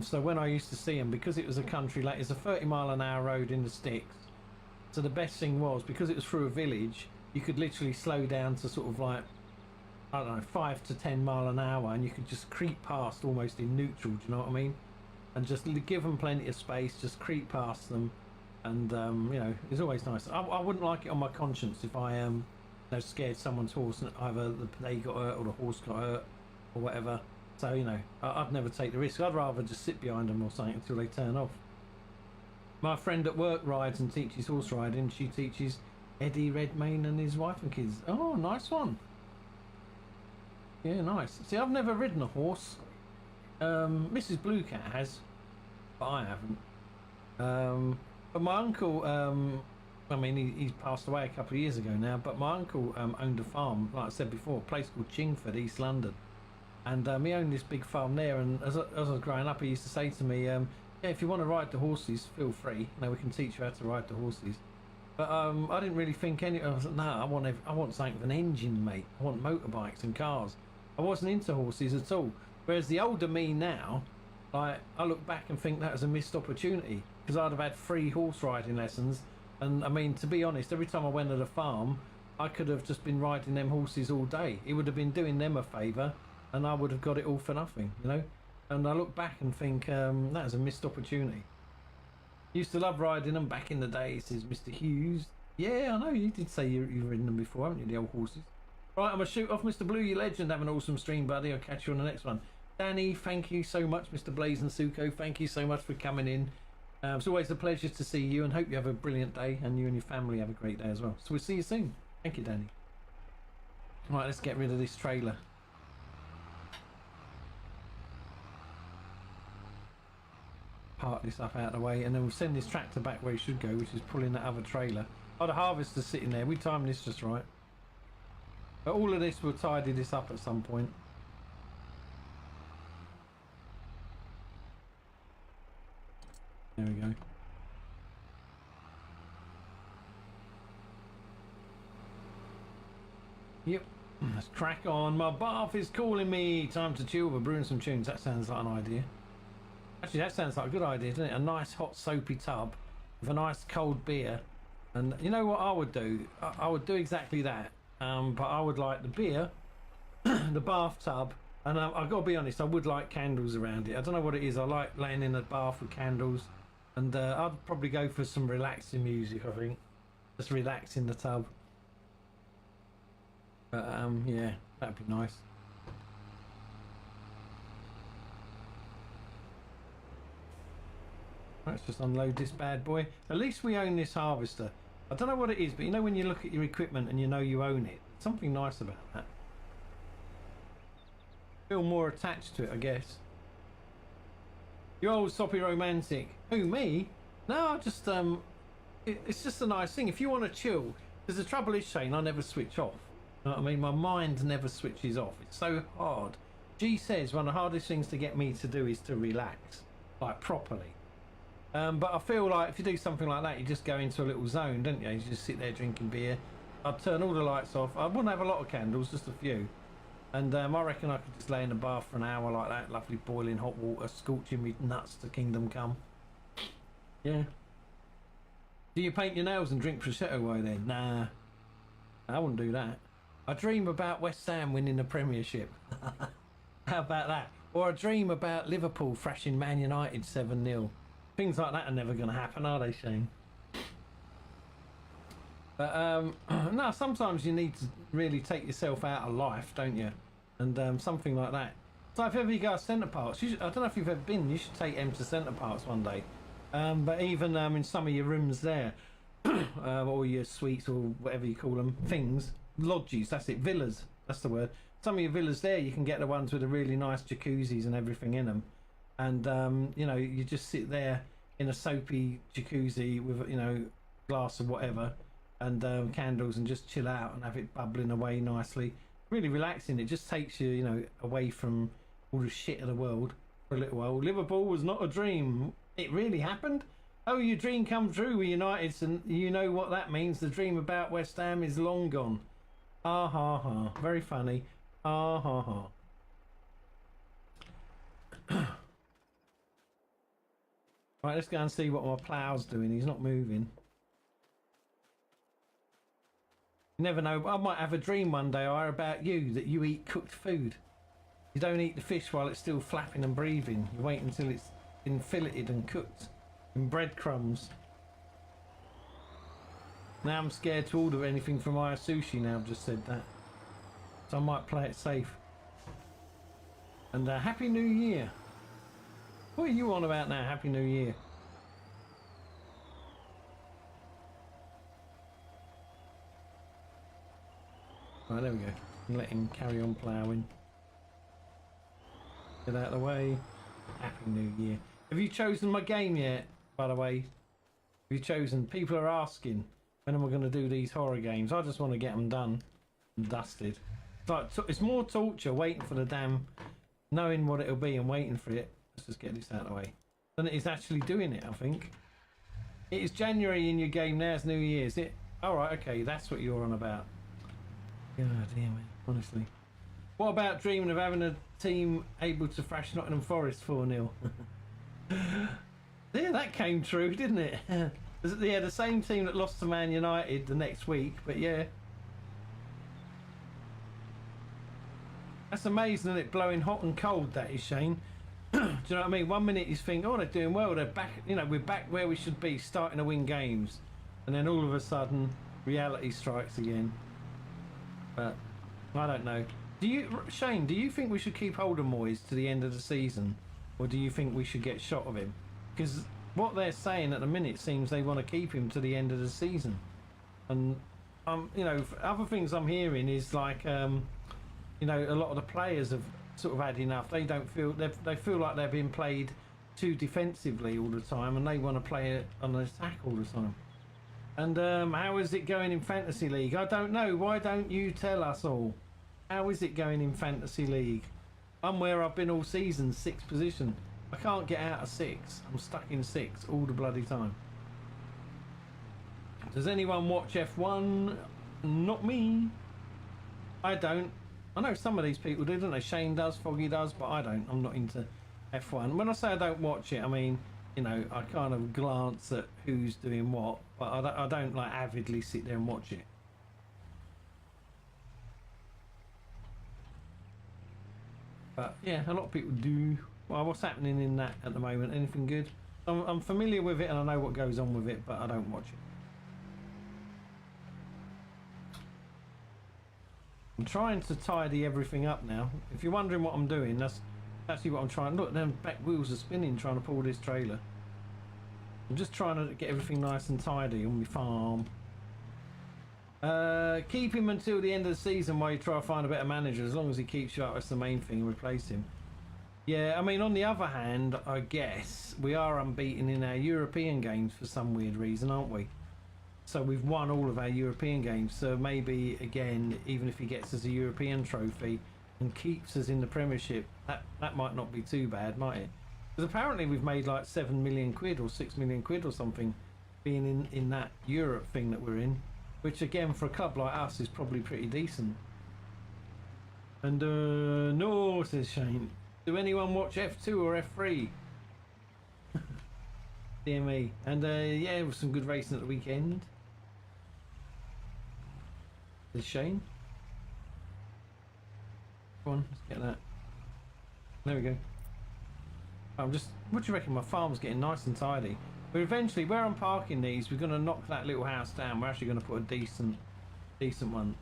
So when I used to see them, because it was a country, like it's a 30-mile-an-hour road in the sticks. So the best thing was, because it was through a village, you could literally slow down to sort of like, I don't know, 5 to 10 mile an hour, and you could just creep past almost in neutral, do you know what I mean? And just give them plenty of space, just creep past them, and you know, it's always nice. I wouldn't like it on my conscience if I you know, scared someone's horse and either they got hurt or the horse got hurt or whatever. So you know, I'd never take the risk. I'd rather just sit behind them or something until they turn off. My friend at work rides and teaches horse riding. She teaches Eddie Redmayne and his wife and kids. Oh, nice one. Yeah, nice. See, I've never ridden a horse. Mrs. Bluecat has, but I haven't. But my uncle, I mean, he's passed away a couple of years ago now, but my uncle owned a farm, like I said before, a place called Chingford, East London. And he owned this big farm there, and as I was growing up, he used to say to me, yeah, if you want to ride the horses, feel free. You know, we can teach you how to ride the horses. But I didn't really think any. I was like, no, I want something with an engine, mate. I want motorbikes and cars. I wasn't into horses at all. Whereas the older me now, like, I look back and think that was a missed opportunity, because I'd have had free horse riding lessons. And I mean, to be honest, every time I went to the farm, I could have just been riding them horses all day. It would have been doing them a favour, and I would have got it all for nothing, you know. And I look back and think that was a missed opportunity. Used to love riding them back in the day, says Mr. Hughes. Yeah, I know, you did say you've ridden them before, haven't you, the old horses? Right, I'm going to shoot off, Mr. Blue, you legend. Have an awesome stream, buddy. I'll catch you on the next one. Danny, thank you so much. Mr. Blaze and Suko, thank you so much for coming in. It's always a pleasure to see you, and hope you have a brilliant day, and you and your family have a great day as well. So we'll see you soon. Thank you, Danny. Right, let's get rid of this trailer. Park this up out of the way, and then we'll send this tractor back where he should go, which is pulling that other trailer. Oh, the harvester's sitting there. We timed this just right. But all of this, we'll tidy this up at some point. There we go. Yep, let's crack on. My bath is calling me. Time to chill. We're brewing some tunes. That sounds like an idea. Actually, that sounds like a good idea, doesn't it? A nice hot soapy tub with a nice cold beer. And you know what I would do? I would do exactly that. But I would like the beer, the bathtub, and I've got to be honest, I would like candles around it. I don't know what it is. I like laying in the bath with candles. And I'd probably go for some relaxing music, I think. Just relax in the tub. But yeah, that'd be nice. Let's just unload this bad boy. At least we own this harvester. I don't know what it is, but you know when you look at your equipment and you know you own it? Something nice about that. Feel more attached to it, I guess. You old soppy romantic. Who, me? No, I just it's just a nice thing. If you want to chill, because the trouble is, Shane, I never switch off. You know what I mean? My mind never switches off. It's so hard. G says one of the hardest things to get me to do is to relax, like properly. But I feel like if you do something like that, you just go into a little zone, don't you? You just sit there drinking beer. I'd turn all the lights off. I wouldn't have a lot of candles, just a few. And I reckon I could just lay in the bath for an hour like that, lovely boiling hot water, scorching me nuts to kingdom come. Yeah. Do you paint your nails and drink prosecco while then? Nah, I wouldn't do that. I dream about West Ham winning the Premiership. How about that? Or I dream about Liverpool thrashing Man United 7-0. Things like that are never going to happen, are they, Shane? But no, sometimes you need to really take yourself out of life, don't you? And something like that. So if ever you go to Centre Parks, I don't know if you've ever been, you should take Em to Centre Parks one day. But even in some of your rooms there, or your suites or whatever you call them, things, lodges, that's it, villas, that's the word. Some of your villas there, you can get the ones with the really nice jacuzzis and everything in them. And, you know, you just sit there in a soapy jacuzzi with, you know, glass of whatever and candles and just chill out and have it bubbling away nicely. Really relaxing. It just takes you, you know, away from all the shit of the world for a little while. Liverpool was not a dream. It really happened. Oh, your dream come true with United, and you know what that means. The dream about West Ham is long gone. Ha ha ha. Very funny. Ha ha ha. Right, let's go and see what my plough's doing. He's not moving. You never know. I might have a dream one day, Ira, about you, that you eat cooked food. You don't eat the fish while it's still flapping and breathing. You wait until it's been filleted and cooked in breadcrumbs. Now I'm scared to order anything from Aya Sushi now I've just said that. So I might play it safe. And Happy New Year. What are you on about now? Happy New Year. Right, there we go. And let him carry on ploughing. Get out of the way. Happy New Year. Have you chosen my game yet, by the way? Have you chosen? People are asking when am I going to do these horror games. I just want to get them done and dusted. It's like, it's more torture waiting for the damn, knowing what it'll be and waiting for it. Let's just get this out of the way. Than it is actually doing it, I think. It is January in your game now, it's New Year's. It? Alright, okay, that's what you're on about. God damn it, honestly. What about dreaming of having a team able to thrash Nottingham Forest 4-0? Yeah, that came true, didn't it? Yeah, the same team that lost to Man United the next week, but yeah. That's amazing, isn't it? Blowing hot and cold, that is, Shane. Do you know what I mean? 1 minute you think, oh, they're doing well, they're back, you know, we're back where we should be, starting to win games. And then all of a sudden, reality strikes again. But, I don't know. Shane, do you think we should keep hold of Moyes to the end of the season? Or do you think we should get shot of him? Because what they're saying at the minute seems they want to keep him to the end of the season. And you know, other things I'm hearing is like, you know, a lot of the players have sort of had enough. They don't feel they feel like they're being played too defensively all the time, and they want to play it on an attack all the time. And how is it going in Fantasy League? I don't know. Why don't you tell us all? How is it going in Fantasy League? I'm where I've been all season, 6th position. I can't get out of 6. I'm stuck in 6 all the bloody time. Does anyone watch F1? Not me. I don't. I know some of these people do, don't they? Shane does, Foggy does, but I don't. I'm not into F1. When I say I don't watch it, I mean, you know, I kind of glance at who's doing what, but I don't like avidly sit there and watch it. But yeah, a lot of people do. Well, what's happening in that at the moment? Anything good? I'm familiar with it and I know what goes on with it, but I don't watch it. I'm trying to tidy everything up now. If you're wondering what I'm doing, that's actually what I'm trying. Look, them back wheels are spinning trying to pull this trailer. I'm just trying to get everything nice and tidy on my farm. Keep him until the end of the season while you try to find a better manager. As long as he keeps you up, that's the main thing. Replace him. Yeah, I mean, on the other hand, I guess we are unbeaten in our European games for some weird reason, aren't we? So we've won all of our European games. So maybe, again, even if he gets us a European trophy and keeps us in the Premiership, that might not be too bad, might it? Because apparently we've made like 7 million quid or 6 million quid or something being in that Europe thing that we're in. Which, again, for a club like us is probably pretty decent. And, no, says Shane. Do anyone watch F2 or F3? Dear me. And, yeah, it was some good racing at the weekend. There's Shane. Come on, let's get that. There we go. I'm just, what do you reckon? My farm's getting nice and tidy. But eventually, where I'm parking these, we're going to knock that little house down. We're actually going to put a decent one.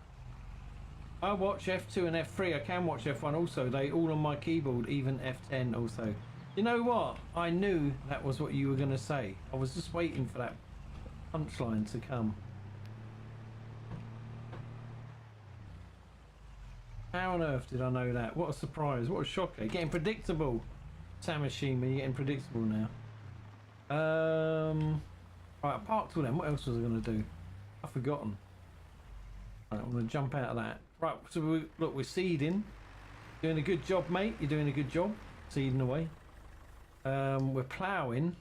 I watch F2 and F3. I can watch F1 also. They all on my keyboard, even F10 also. You know what? I knew that was what you were going to say. I was just waiting for that punchline to come. How on earth did I know that? What a surprise. What a shocker. Getting predictable. Tamashima, you're getting predictable now. Right, I parked all them. What else was I going to do? I've forgotten. Right, I'm going to jump out of that. Right, so look, we're seeding. Doing a good job, mate. You're doing a good job. Seeding away. We're ploughing.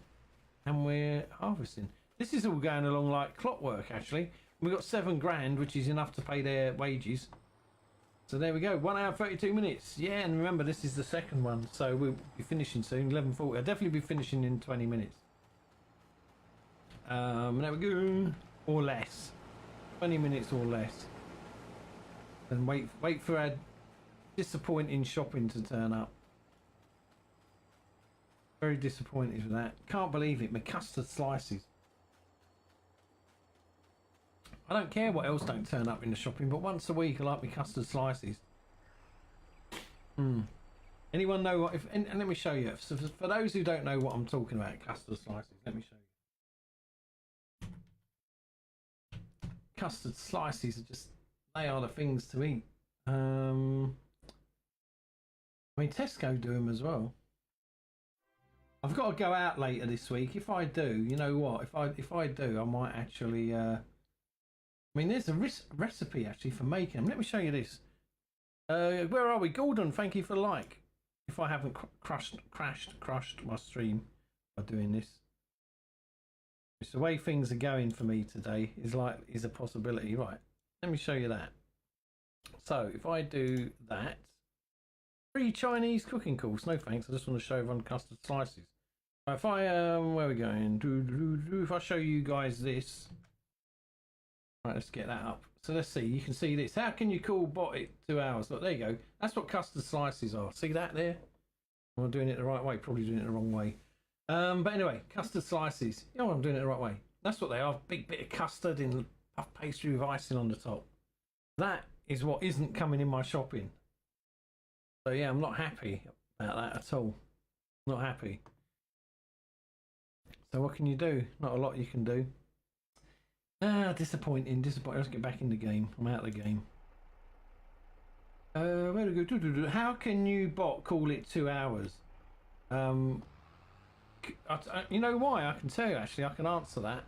And we're harvesting. This is all going along like clockwork, actually. We've got 7 grand, which is enough to pay their wages. So there we go, 1 hour 32 minutes. Yeah, and remember this is the second one, so we'll be finishing soon, 11:40. I'll definitely be finishing in 20 minutes. There we go, or less, 20 minutes or less. And wait for our disappointing shopping to turn up. Very disappointed with that. Can't believe it, my custard slices. I don't care what else don't turn up in the shopping, but once a week I like my custard slices. Anyone know what? And let me show you. So for those who don't know what I'm talking about, custard slices, let me show you. Custard slices are just, they are the things to eat. I mean, Tesco do them as well. I've got to go out later this week. If I do, you know what? If I do, I might actually. I mean, there's a recipe actually for making them. Let me show you this. Where are we? Gordon, thank you for the like. If I haven't crushed my stream by doing this. It's the way things are going for me today is a possibility. Right, let me show you that. So if I do that, free Chinese cooking course. No thanks. I just want to show everyone custard slices. Right, if I where are we going? If I show you guys this. Right, let's get that up. So let's see. You can see this. How can you call bot it 2 hours? Look, there you go. That's what custard slices are. See that there? I'm doing it the right way. Probably doing it the wrong way. But anyway, custard slices. You know, I'm doing it the right way. That's what they are. Big bit of custard in puff pastry with icing on the top. That is what isn't coming in my shopping. So yeah, I'm not happy about that at all. Not happy. So what can you do? Not a lot you can do. Disappointing. Let's get back in the game. I'm out of the game. Where to go? How can you bot call it 2 hours? You know why? I can tell you actually. I can answer that.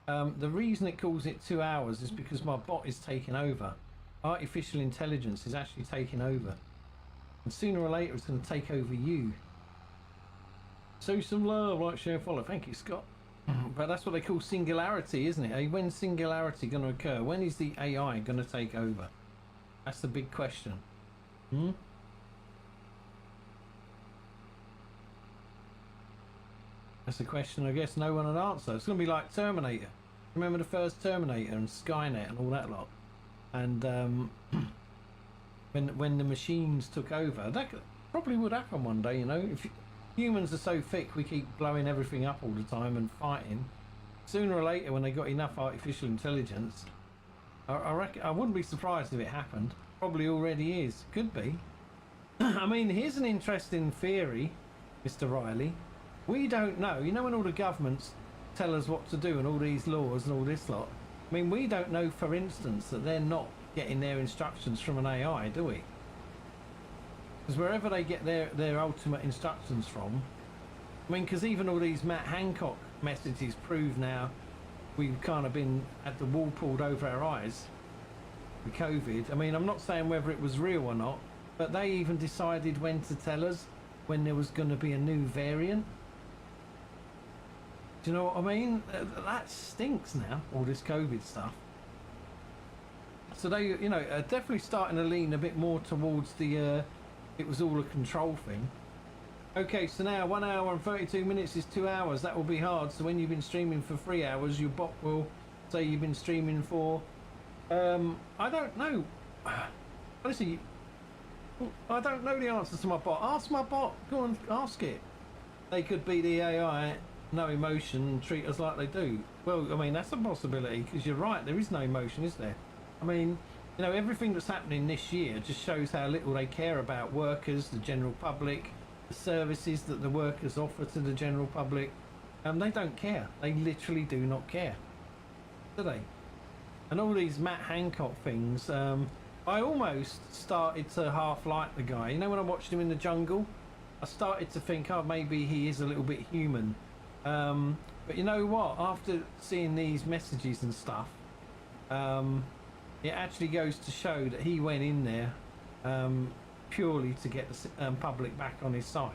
The reason it calls it 2 hours is because my bot is taking over. Artificial intelligence is actually taking over, and sooner or later it's going to take over you. So some love, like, share, follow. Thank you, Scott. But that's what they call singularity, isn't it? When's singularity going to occur? When is the AI going to take over? That's the big question. That's the question I guess no one would answer. It's going to be like Terminator. Remember the first Terminator and Skynet and all that lot? And when the machines took over, that probably would happen one day, you know. If humans are so thick, we keep blowing everything up all the time and fighting. Sooner or later, when they got enough artificial intelligence, I reckon I wouldn't be surprised if it happened. Probably already is. Could be. I mean, here's an interesting theory, Mr. Riley. We don't know. You know when all the governments tell us what to do and all these laws and all this lot? I mean, we don't know, for instance, that they're not getting their instructions from an AI, do we? Because wherever they get their ultimate instructions from, I mean, because even all these Matt Hancock messages prove now we've kind of been had the wool pulled over our eyes with COVID. I mean, I'm not saying whether it was real or not, but they even decided when to tell us when there was going to be a new variant. Do you know what I mean? That stinks now, all this COVID stuff. So they, you know, are definitely starting to lean a bit more towards the it was all a control thing. Okay, so now 1 hour and 32 minutes is 2 hours. That will be hard. So when you've been streaming for 3 hours, your bot will say you've been streaming for I don't know. Honestly, I don't know the answers to my bot. Ask my bot. Go on, ask it. They could be the AI, no emotion, and treat us like they do. Well, I mean, that's a possibility, because you're right, there is no emotion, is there? I mean, you know, everything that's happening this year just shows how little they care about workers, the general public, the services that the workers offer to the general public. They don't care. They literally do not care, do they? And all these Matt Hancock things, I almost started to half like the guy. You know, when I watched him in the jungle, I started to think, oh, maybe he is a little bit human. But you know what? After seeing these messages and stuff, it actually goes to show that he went in there purely to get the public back on his side.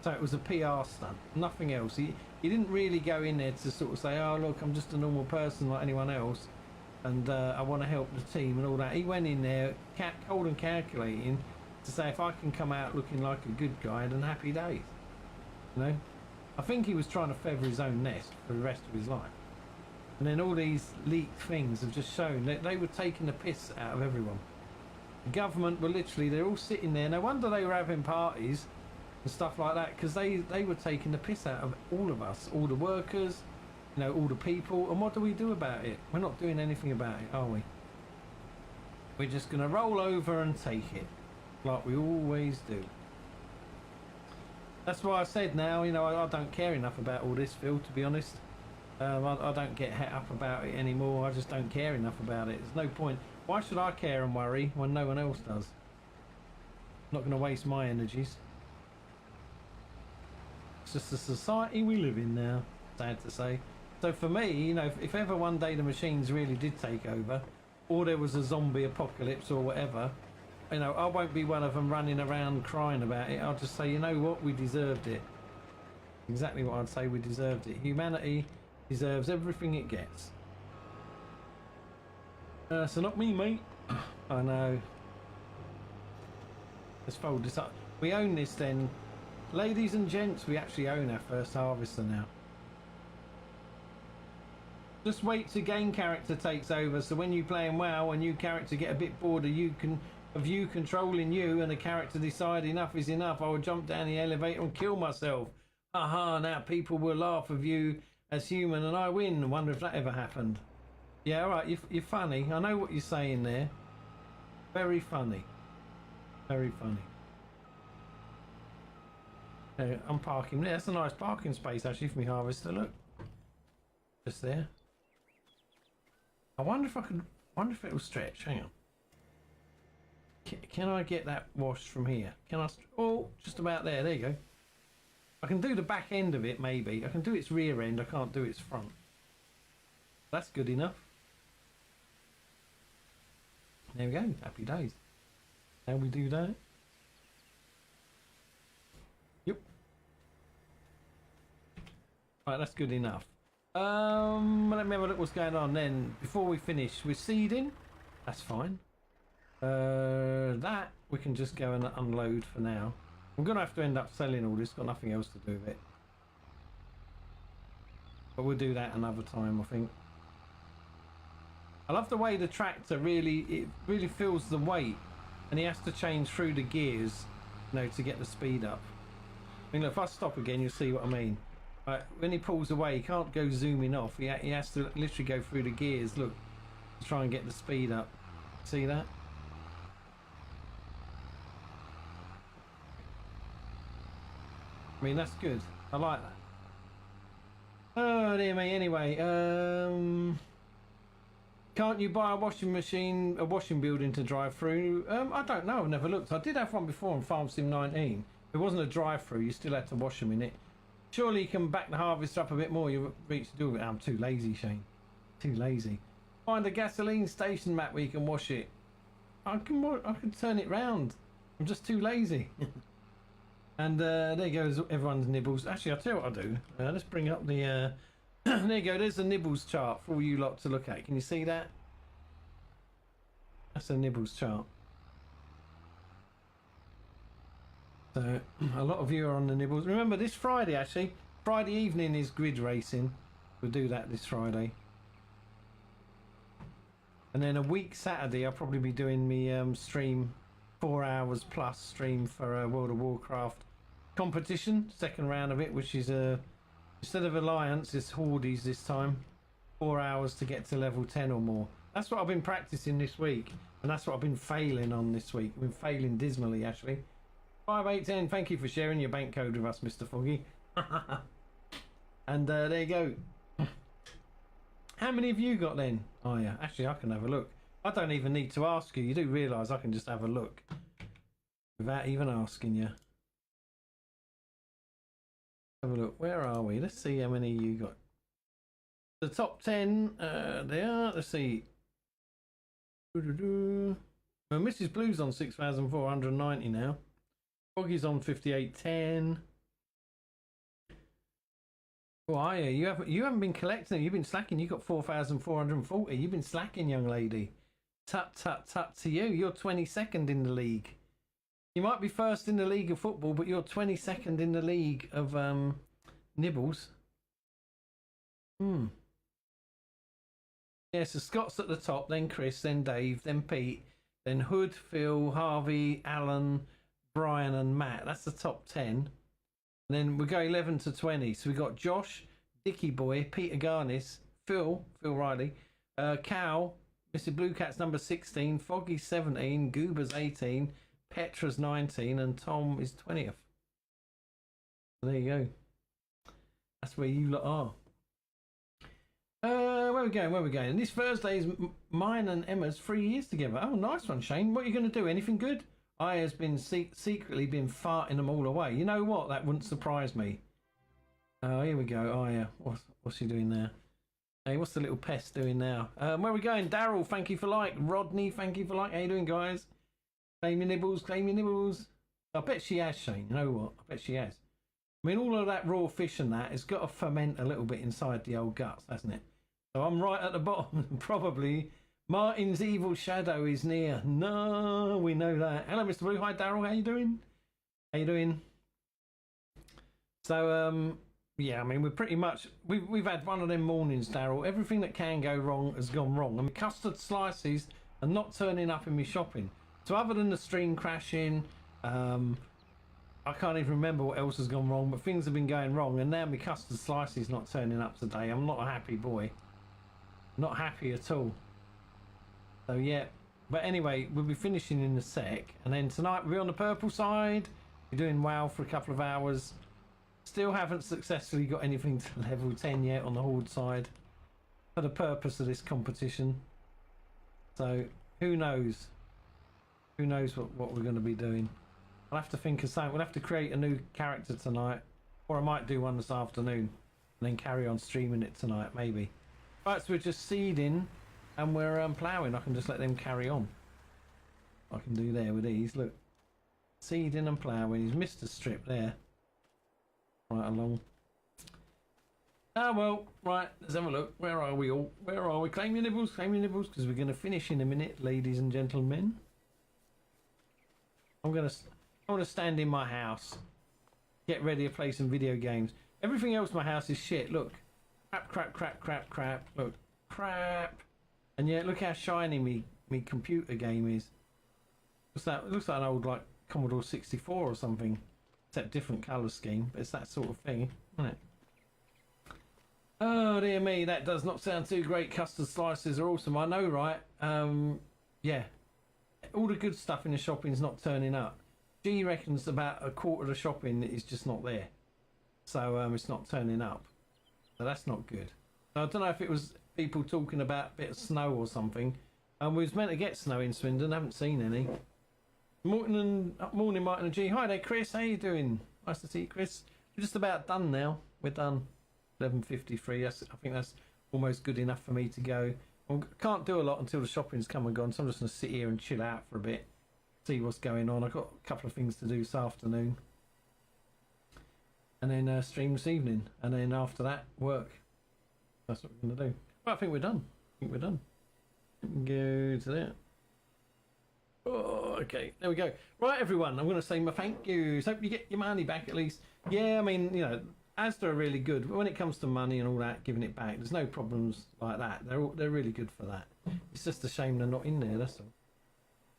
So it was a PR stunt, nothing else. He didn't really go in there to sort of say, oh, look, I'm just a normal person like anyone else, and I want to help the team and all that. He went in there cold and calculating to say, if I can come out looking like a good guy, then happy days. You know, I think he was trying to feather his own nest for the rest of his life. And then all these leaked things have just shown that they were taking the piss out of everyone. The government were literally, they're all sitting there. No wonder they were having parties and stuff like that, because they were taking the piss out of all of us, all the workers, you know, all the people. And what do we do about it? We're not doing anything about it, are we? We're just going to roll over and take it, like we always do. That's why I said now, you know, I don't care enough about all this, Phil, to be honest. I don't get het up about it anymore. I just don't care enough about it. There's no point. Why should I care and worry when no one else does? I'm not going to waste my energies. It's just the society we live in now, sad to say. So for me, you know, if ever one day the machines really did take over, or there was a zombie apocalypse or whatever, you know, I won't be one of them running around crying about it. I'll just say, you know what, we deserved it. Exactly what I'd say, we deserved it. Humanity deserves everything it gets. So not me, mate. I know. Let's fold this up. We own this then. Ladies and gents, we actually own our first harvester now. Just wait till game character takes over, so when you play in WoW, a new character get a bit bored of you controlling you, and the character decide enough is enough, I will jump down the elevator and kill myself. Aha, now people will laugh of you as human and I win. I wonder if that ever happened. Yeah, alright, you're funny. I know what you're saying there. Very funny. Very funny. I'm parking there. That's a nice parking space actually for me harvester. Look, just there. I wonder if I could. Wonder if it will stretch. Hang on. Can I get that washed from here? Can I? Oh, just about there. There you go. I can do the back end of it maybe. I can do its rear end. I can't do its front. That's good enough. There we go. Happy days. How we do that? Yep. Right, that's good enough. Let me have a look what's going on then. Before we finish with seeding, that's fine. That we can just go and unload for now. I'm gonna have to end up selling all this. Got nothing else to do with it. But we'll do that another time, I think. I love the way the tractor really feels the weight, and he has to change through the gears, you know, to get the speed up. I mean, look, if I stop again, you'll see what I mean. When he pulls away, he can't go zooming off. He has to literally go through the gears. Look, to try and get the speed up. See that? I mean, that's good. I like that. Oh dear me. Anyway, can't you buy a washing machine, a washing building to drive through? I don't know. I've never looked. I did have one before on Farm Sim 19. It wasn't a drive-through. You still had to wash them in it. Surely you can back the harvest up a bit more. You reach to do it. I'm too lazy, Shane. Too lazy. Find a gasoline station map where you can wash it. I can turn it round. I'm just too lazy. And there goes everyone's nibbles. Actually, I'll tell you what I'll do. Let's bring up the... there you go. There's the nibbles chart for all you lot to look at. Can you see that? That's a nibbles chart. So a lot of you are on the nibbles. Remember this Friday, actually. Friday evening is grid racing. We'll do that this Friday. And then a week Saturday, I'll probably be doing me stream, 4 hours plus stream for World of Warcraft competition, second round of it, which is instead of Alliance, it's Hordes this time. 4 hours to get to level 10 or more. That's what I've been practicing this week, and that's what I've been failing on this week. I've been failing dismally, actually. 5810, thank you for sharing your bank code with us, Mr. Foggy. And there you go. How many have you got then? Oh yeah, actually I can have a look. I don't even need to ask you. You do realise I can just have a look without even asking you. Have a look. Where are we? Let's see how many you got. The top 10, they are. Let's see. Well, Mrs. Blue's on 6,490 now. Foggy's on 5810. Oh, are you? You haven't been collecting them. You've been slacking. You got 4,440. You've been slacking, young lady. Tut tut tut to you. You're 22nd in the league. You might be first in the league of football, but you're 22nd in the league of nibbles. Yeah, so Scott's at the top, then Chris, then Dave, then Pete, then Hood, Phil, Harvey, Alan, Brian and Matt. That's the top 10. And then we go 11 to 20. So we got Josh, Dickie Boy, Peter Garnis, Phil Riley, Cal, Mr. Blue Cat's number 16, Foggy 17, Goober's 18, Petra's 19, and Tom is 20th. So there you go. That's where you lot are. Where we going? And this Thursday is mine and Emma's 3 years together. Oh, nice one, Shane. What are you going to do? Anything good? I has been secretly been farting them all away. You know what? That wouldn't surprise me. Oh, here we go. Oh, yeah. What's he doing there? Hey, what's the little pest doing now? Where are we going? Daryl, thank you for like. Rodney, thank you for like. How you doing, guys? Claim your nibbles, claim your nibbles. I bet she has, Shane. You know what? I bet she has. I mean, all of that raw fish and that has got to ferment a little bit inside the old guts, hasn't it? So I'm right at the bottom. Probably Martin's evil shadow is near. No, we know that. Hello, Mr. Blue. Hi, Daryl. How you doing? How you doing? So, yeah, I mean, we're pretty much... We've had one of them mornings, Daryl. Everything that can go wrong has gone wrong. I mean, custard slices are not turning up in my shopping. So other than the stream crashing... I can't even remember what else has gone wrong, but things have been going wrong, and now my custard slice is not turning up today. I'm not a happy boy. Not happy at all. So yeah, but anyway, we'll be finishing in a sec, and then tonight we'll be on the purple side. We're doing WoW for a couple of hours, Still haven't successfully got anything to level 10 yet on the Horde side for the purpose of this competition. So who knows? Who knows what we're going to be doing? I'll have to think of something. We'll have to create a new character tonight, or I might do one this afternoon and then carry on streaming it tonight, maybe. Right, so we're just seeding and we're ploughing. I can just let them carry on. I can do there with these. Look, seeding and ploughing. He's missed a strip there. Right along. Ah, well, right, let's have a look. Where are we all? Where are we? Claim your nibbles, because we're going to finish in a minute, ladies and gentlemen. I want to stand in my house, get ready to play some video games. Everything else in my house is shit. Look, crap. Look, crap. And yet, look how shiny me computer game is. What's that? It looks like an old like Commodore 64 or something. Except different colour scheme, but it's that sort of thing, isn't it? Oh dear me, that does not sound too great. Custard slices are awesome, I know, right? Yeah, all the good stuff in the shopping is not turning up. G reckons about a quarter of the shopping is just not there, so it's not turning up. So that's not good. So I don't know if it was people talking about a bit of snow or something. We was meant to get snow in Swindon, haven't seen any. Morning, Martin and G. Hi there, Chris. How you doing? Nice to see you, Chris. We're just about done now. We're done. 11:53. I think that's almost good enough for me to go. I can't do a lot until the shopping's come and gone, so I'm just going to sit here and chill out for a bit, see what's going on. I've got a couple of things to do this afternoon, and then stream this evening, and then after that, work. That's what we're going to do. Well, I think we're done. Go to that. Oh, okay, there we go. Right, everyone, I'm going to say my thank yous. Hope you get your money back at least. Yeah, I mean, you know, Asda are really good when it comes to money and all that, giving it back. There's no problems like that. They're really good for that. It's just a shame they're not in there, that's all.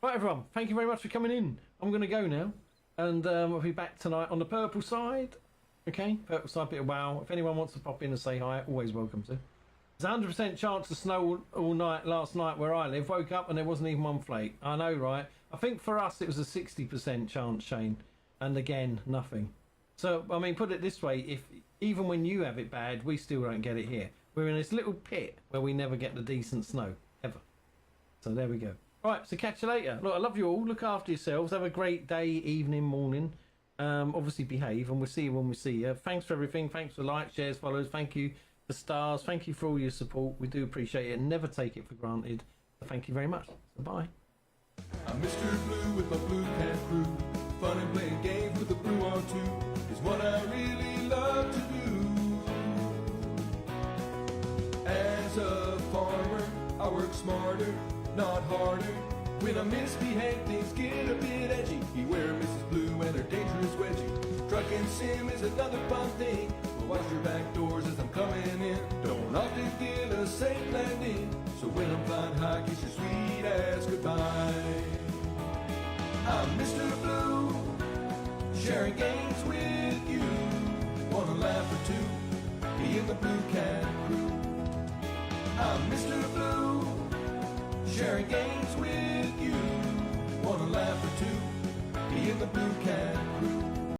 Right, everyone, thank you very much for coming in. I'm going to go now, and I'll be back tonight on the purple side. Okay, purple side, bit of wow. If anyone wants to pop in and say hi, always welcome to. There's a 100% chance of snow all night last night where I live. Woke up and there wasn't even one flake. I know, right? I think for us it was a 60% chance, Shane. And again, nothing. So, I mean, put it this way. If even when you have it bad, we still don't get it here. We're in this little pit where we never get the decent snow, ever. So there we go. Right, so catch you later. Look, I love you all. Look after yourselves. Have a great day, evening, morning. Obviously behave, and we'll see you when we see you. Thanks for everything. Thanks for likes, shares, follows. Thank you. The stars, thank you for all your support. We do appreciate it and never take it for granted. So thank you very much. So bye. I'm Mr. Blue with my Blue Cat crew. Fun and playing games with the Blue R2 is what I really love to do. As a farmer, I work smarter, not harder. When I misbehave, things get a bit edgy. Beware Mrs. Blue and her dangerous wedgie. Truck and sim is another fun thing. Watch your back doors as I'm coming in. Don't often get a safe landing, so when I'm flying high, kiss your sweet ass goodbye. I'm Mr. Blue, sharing games with you. Wanna laugh or two, be in the Blue Cat crew. I'm Mr. Blue, sharing games with you.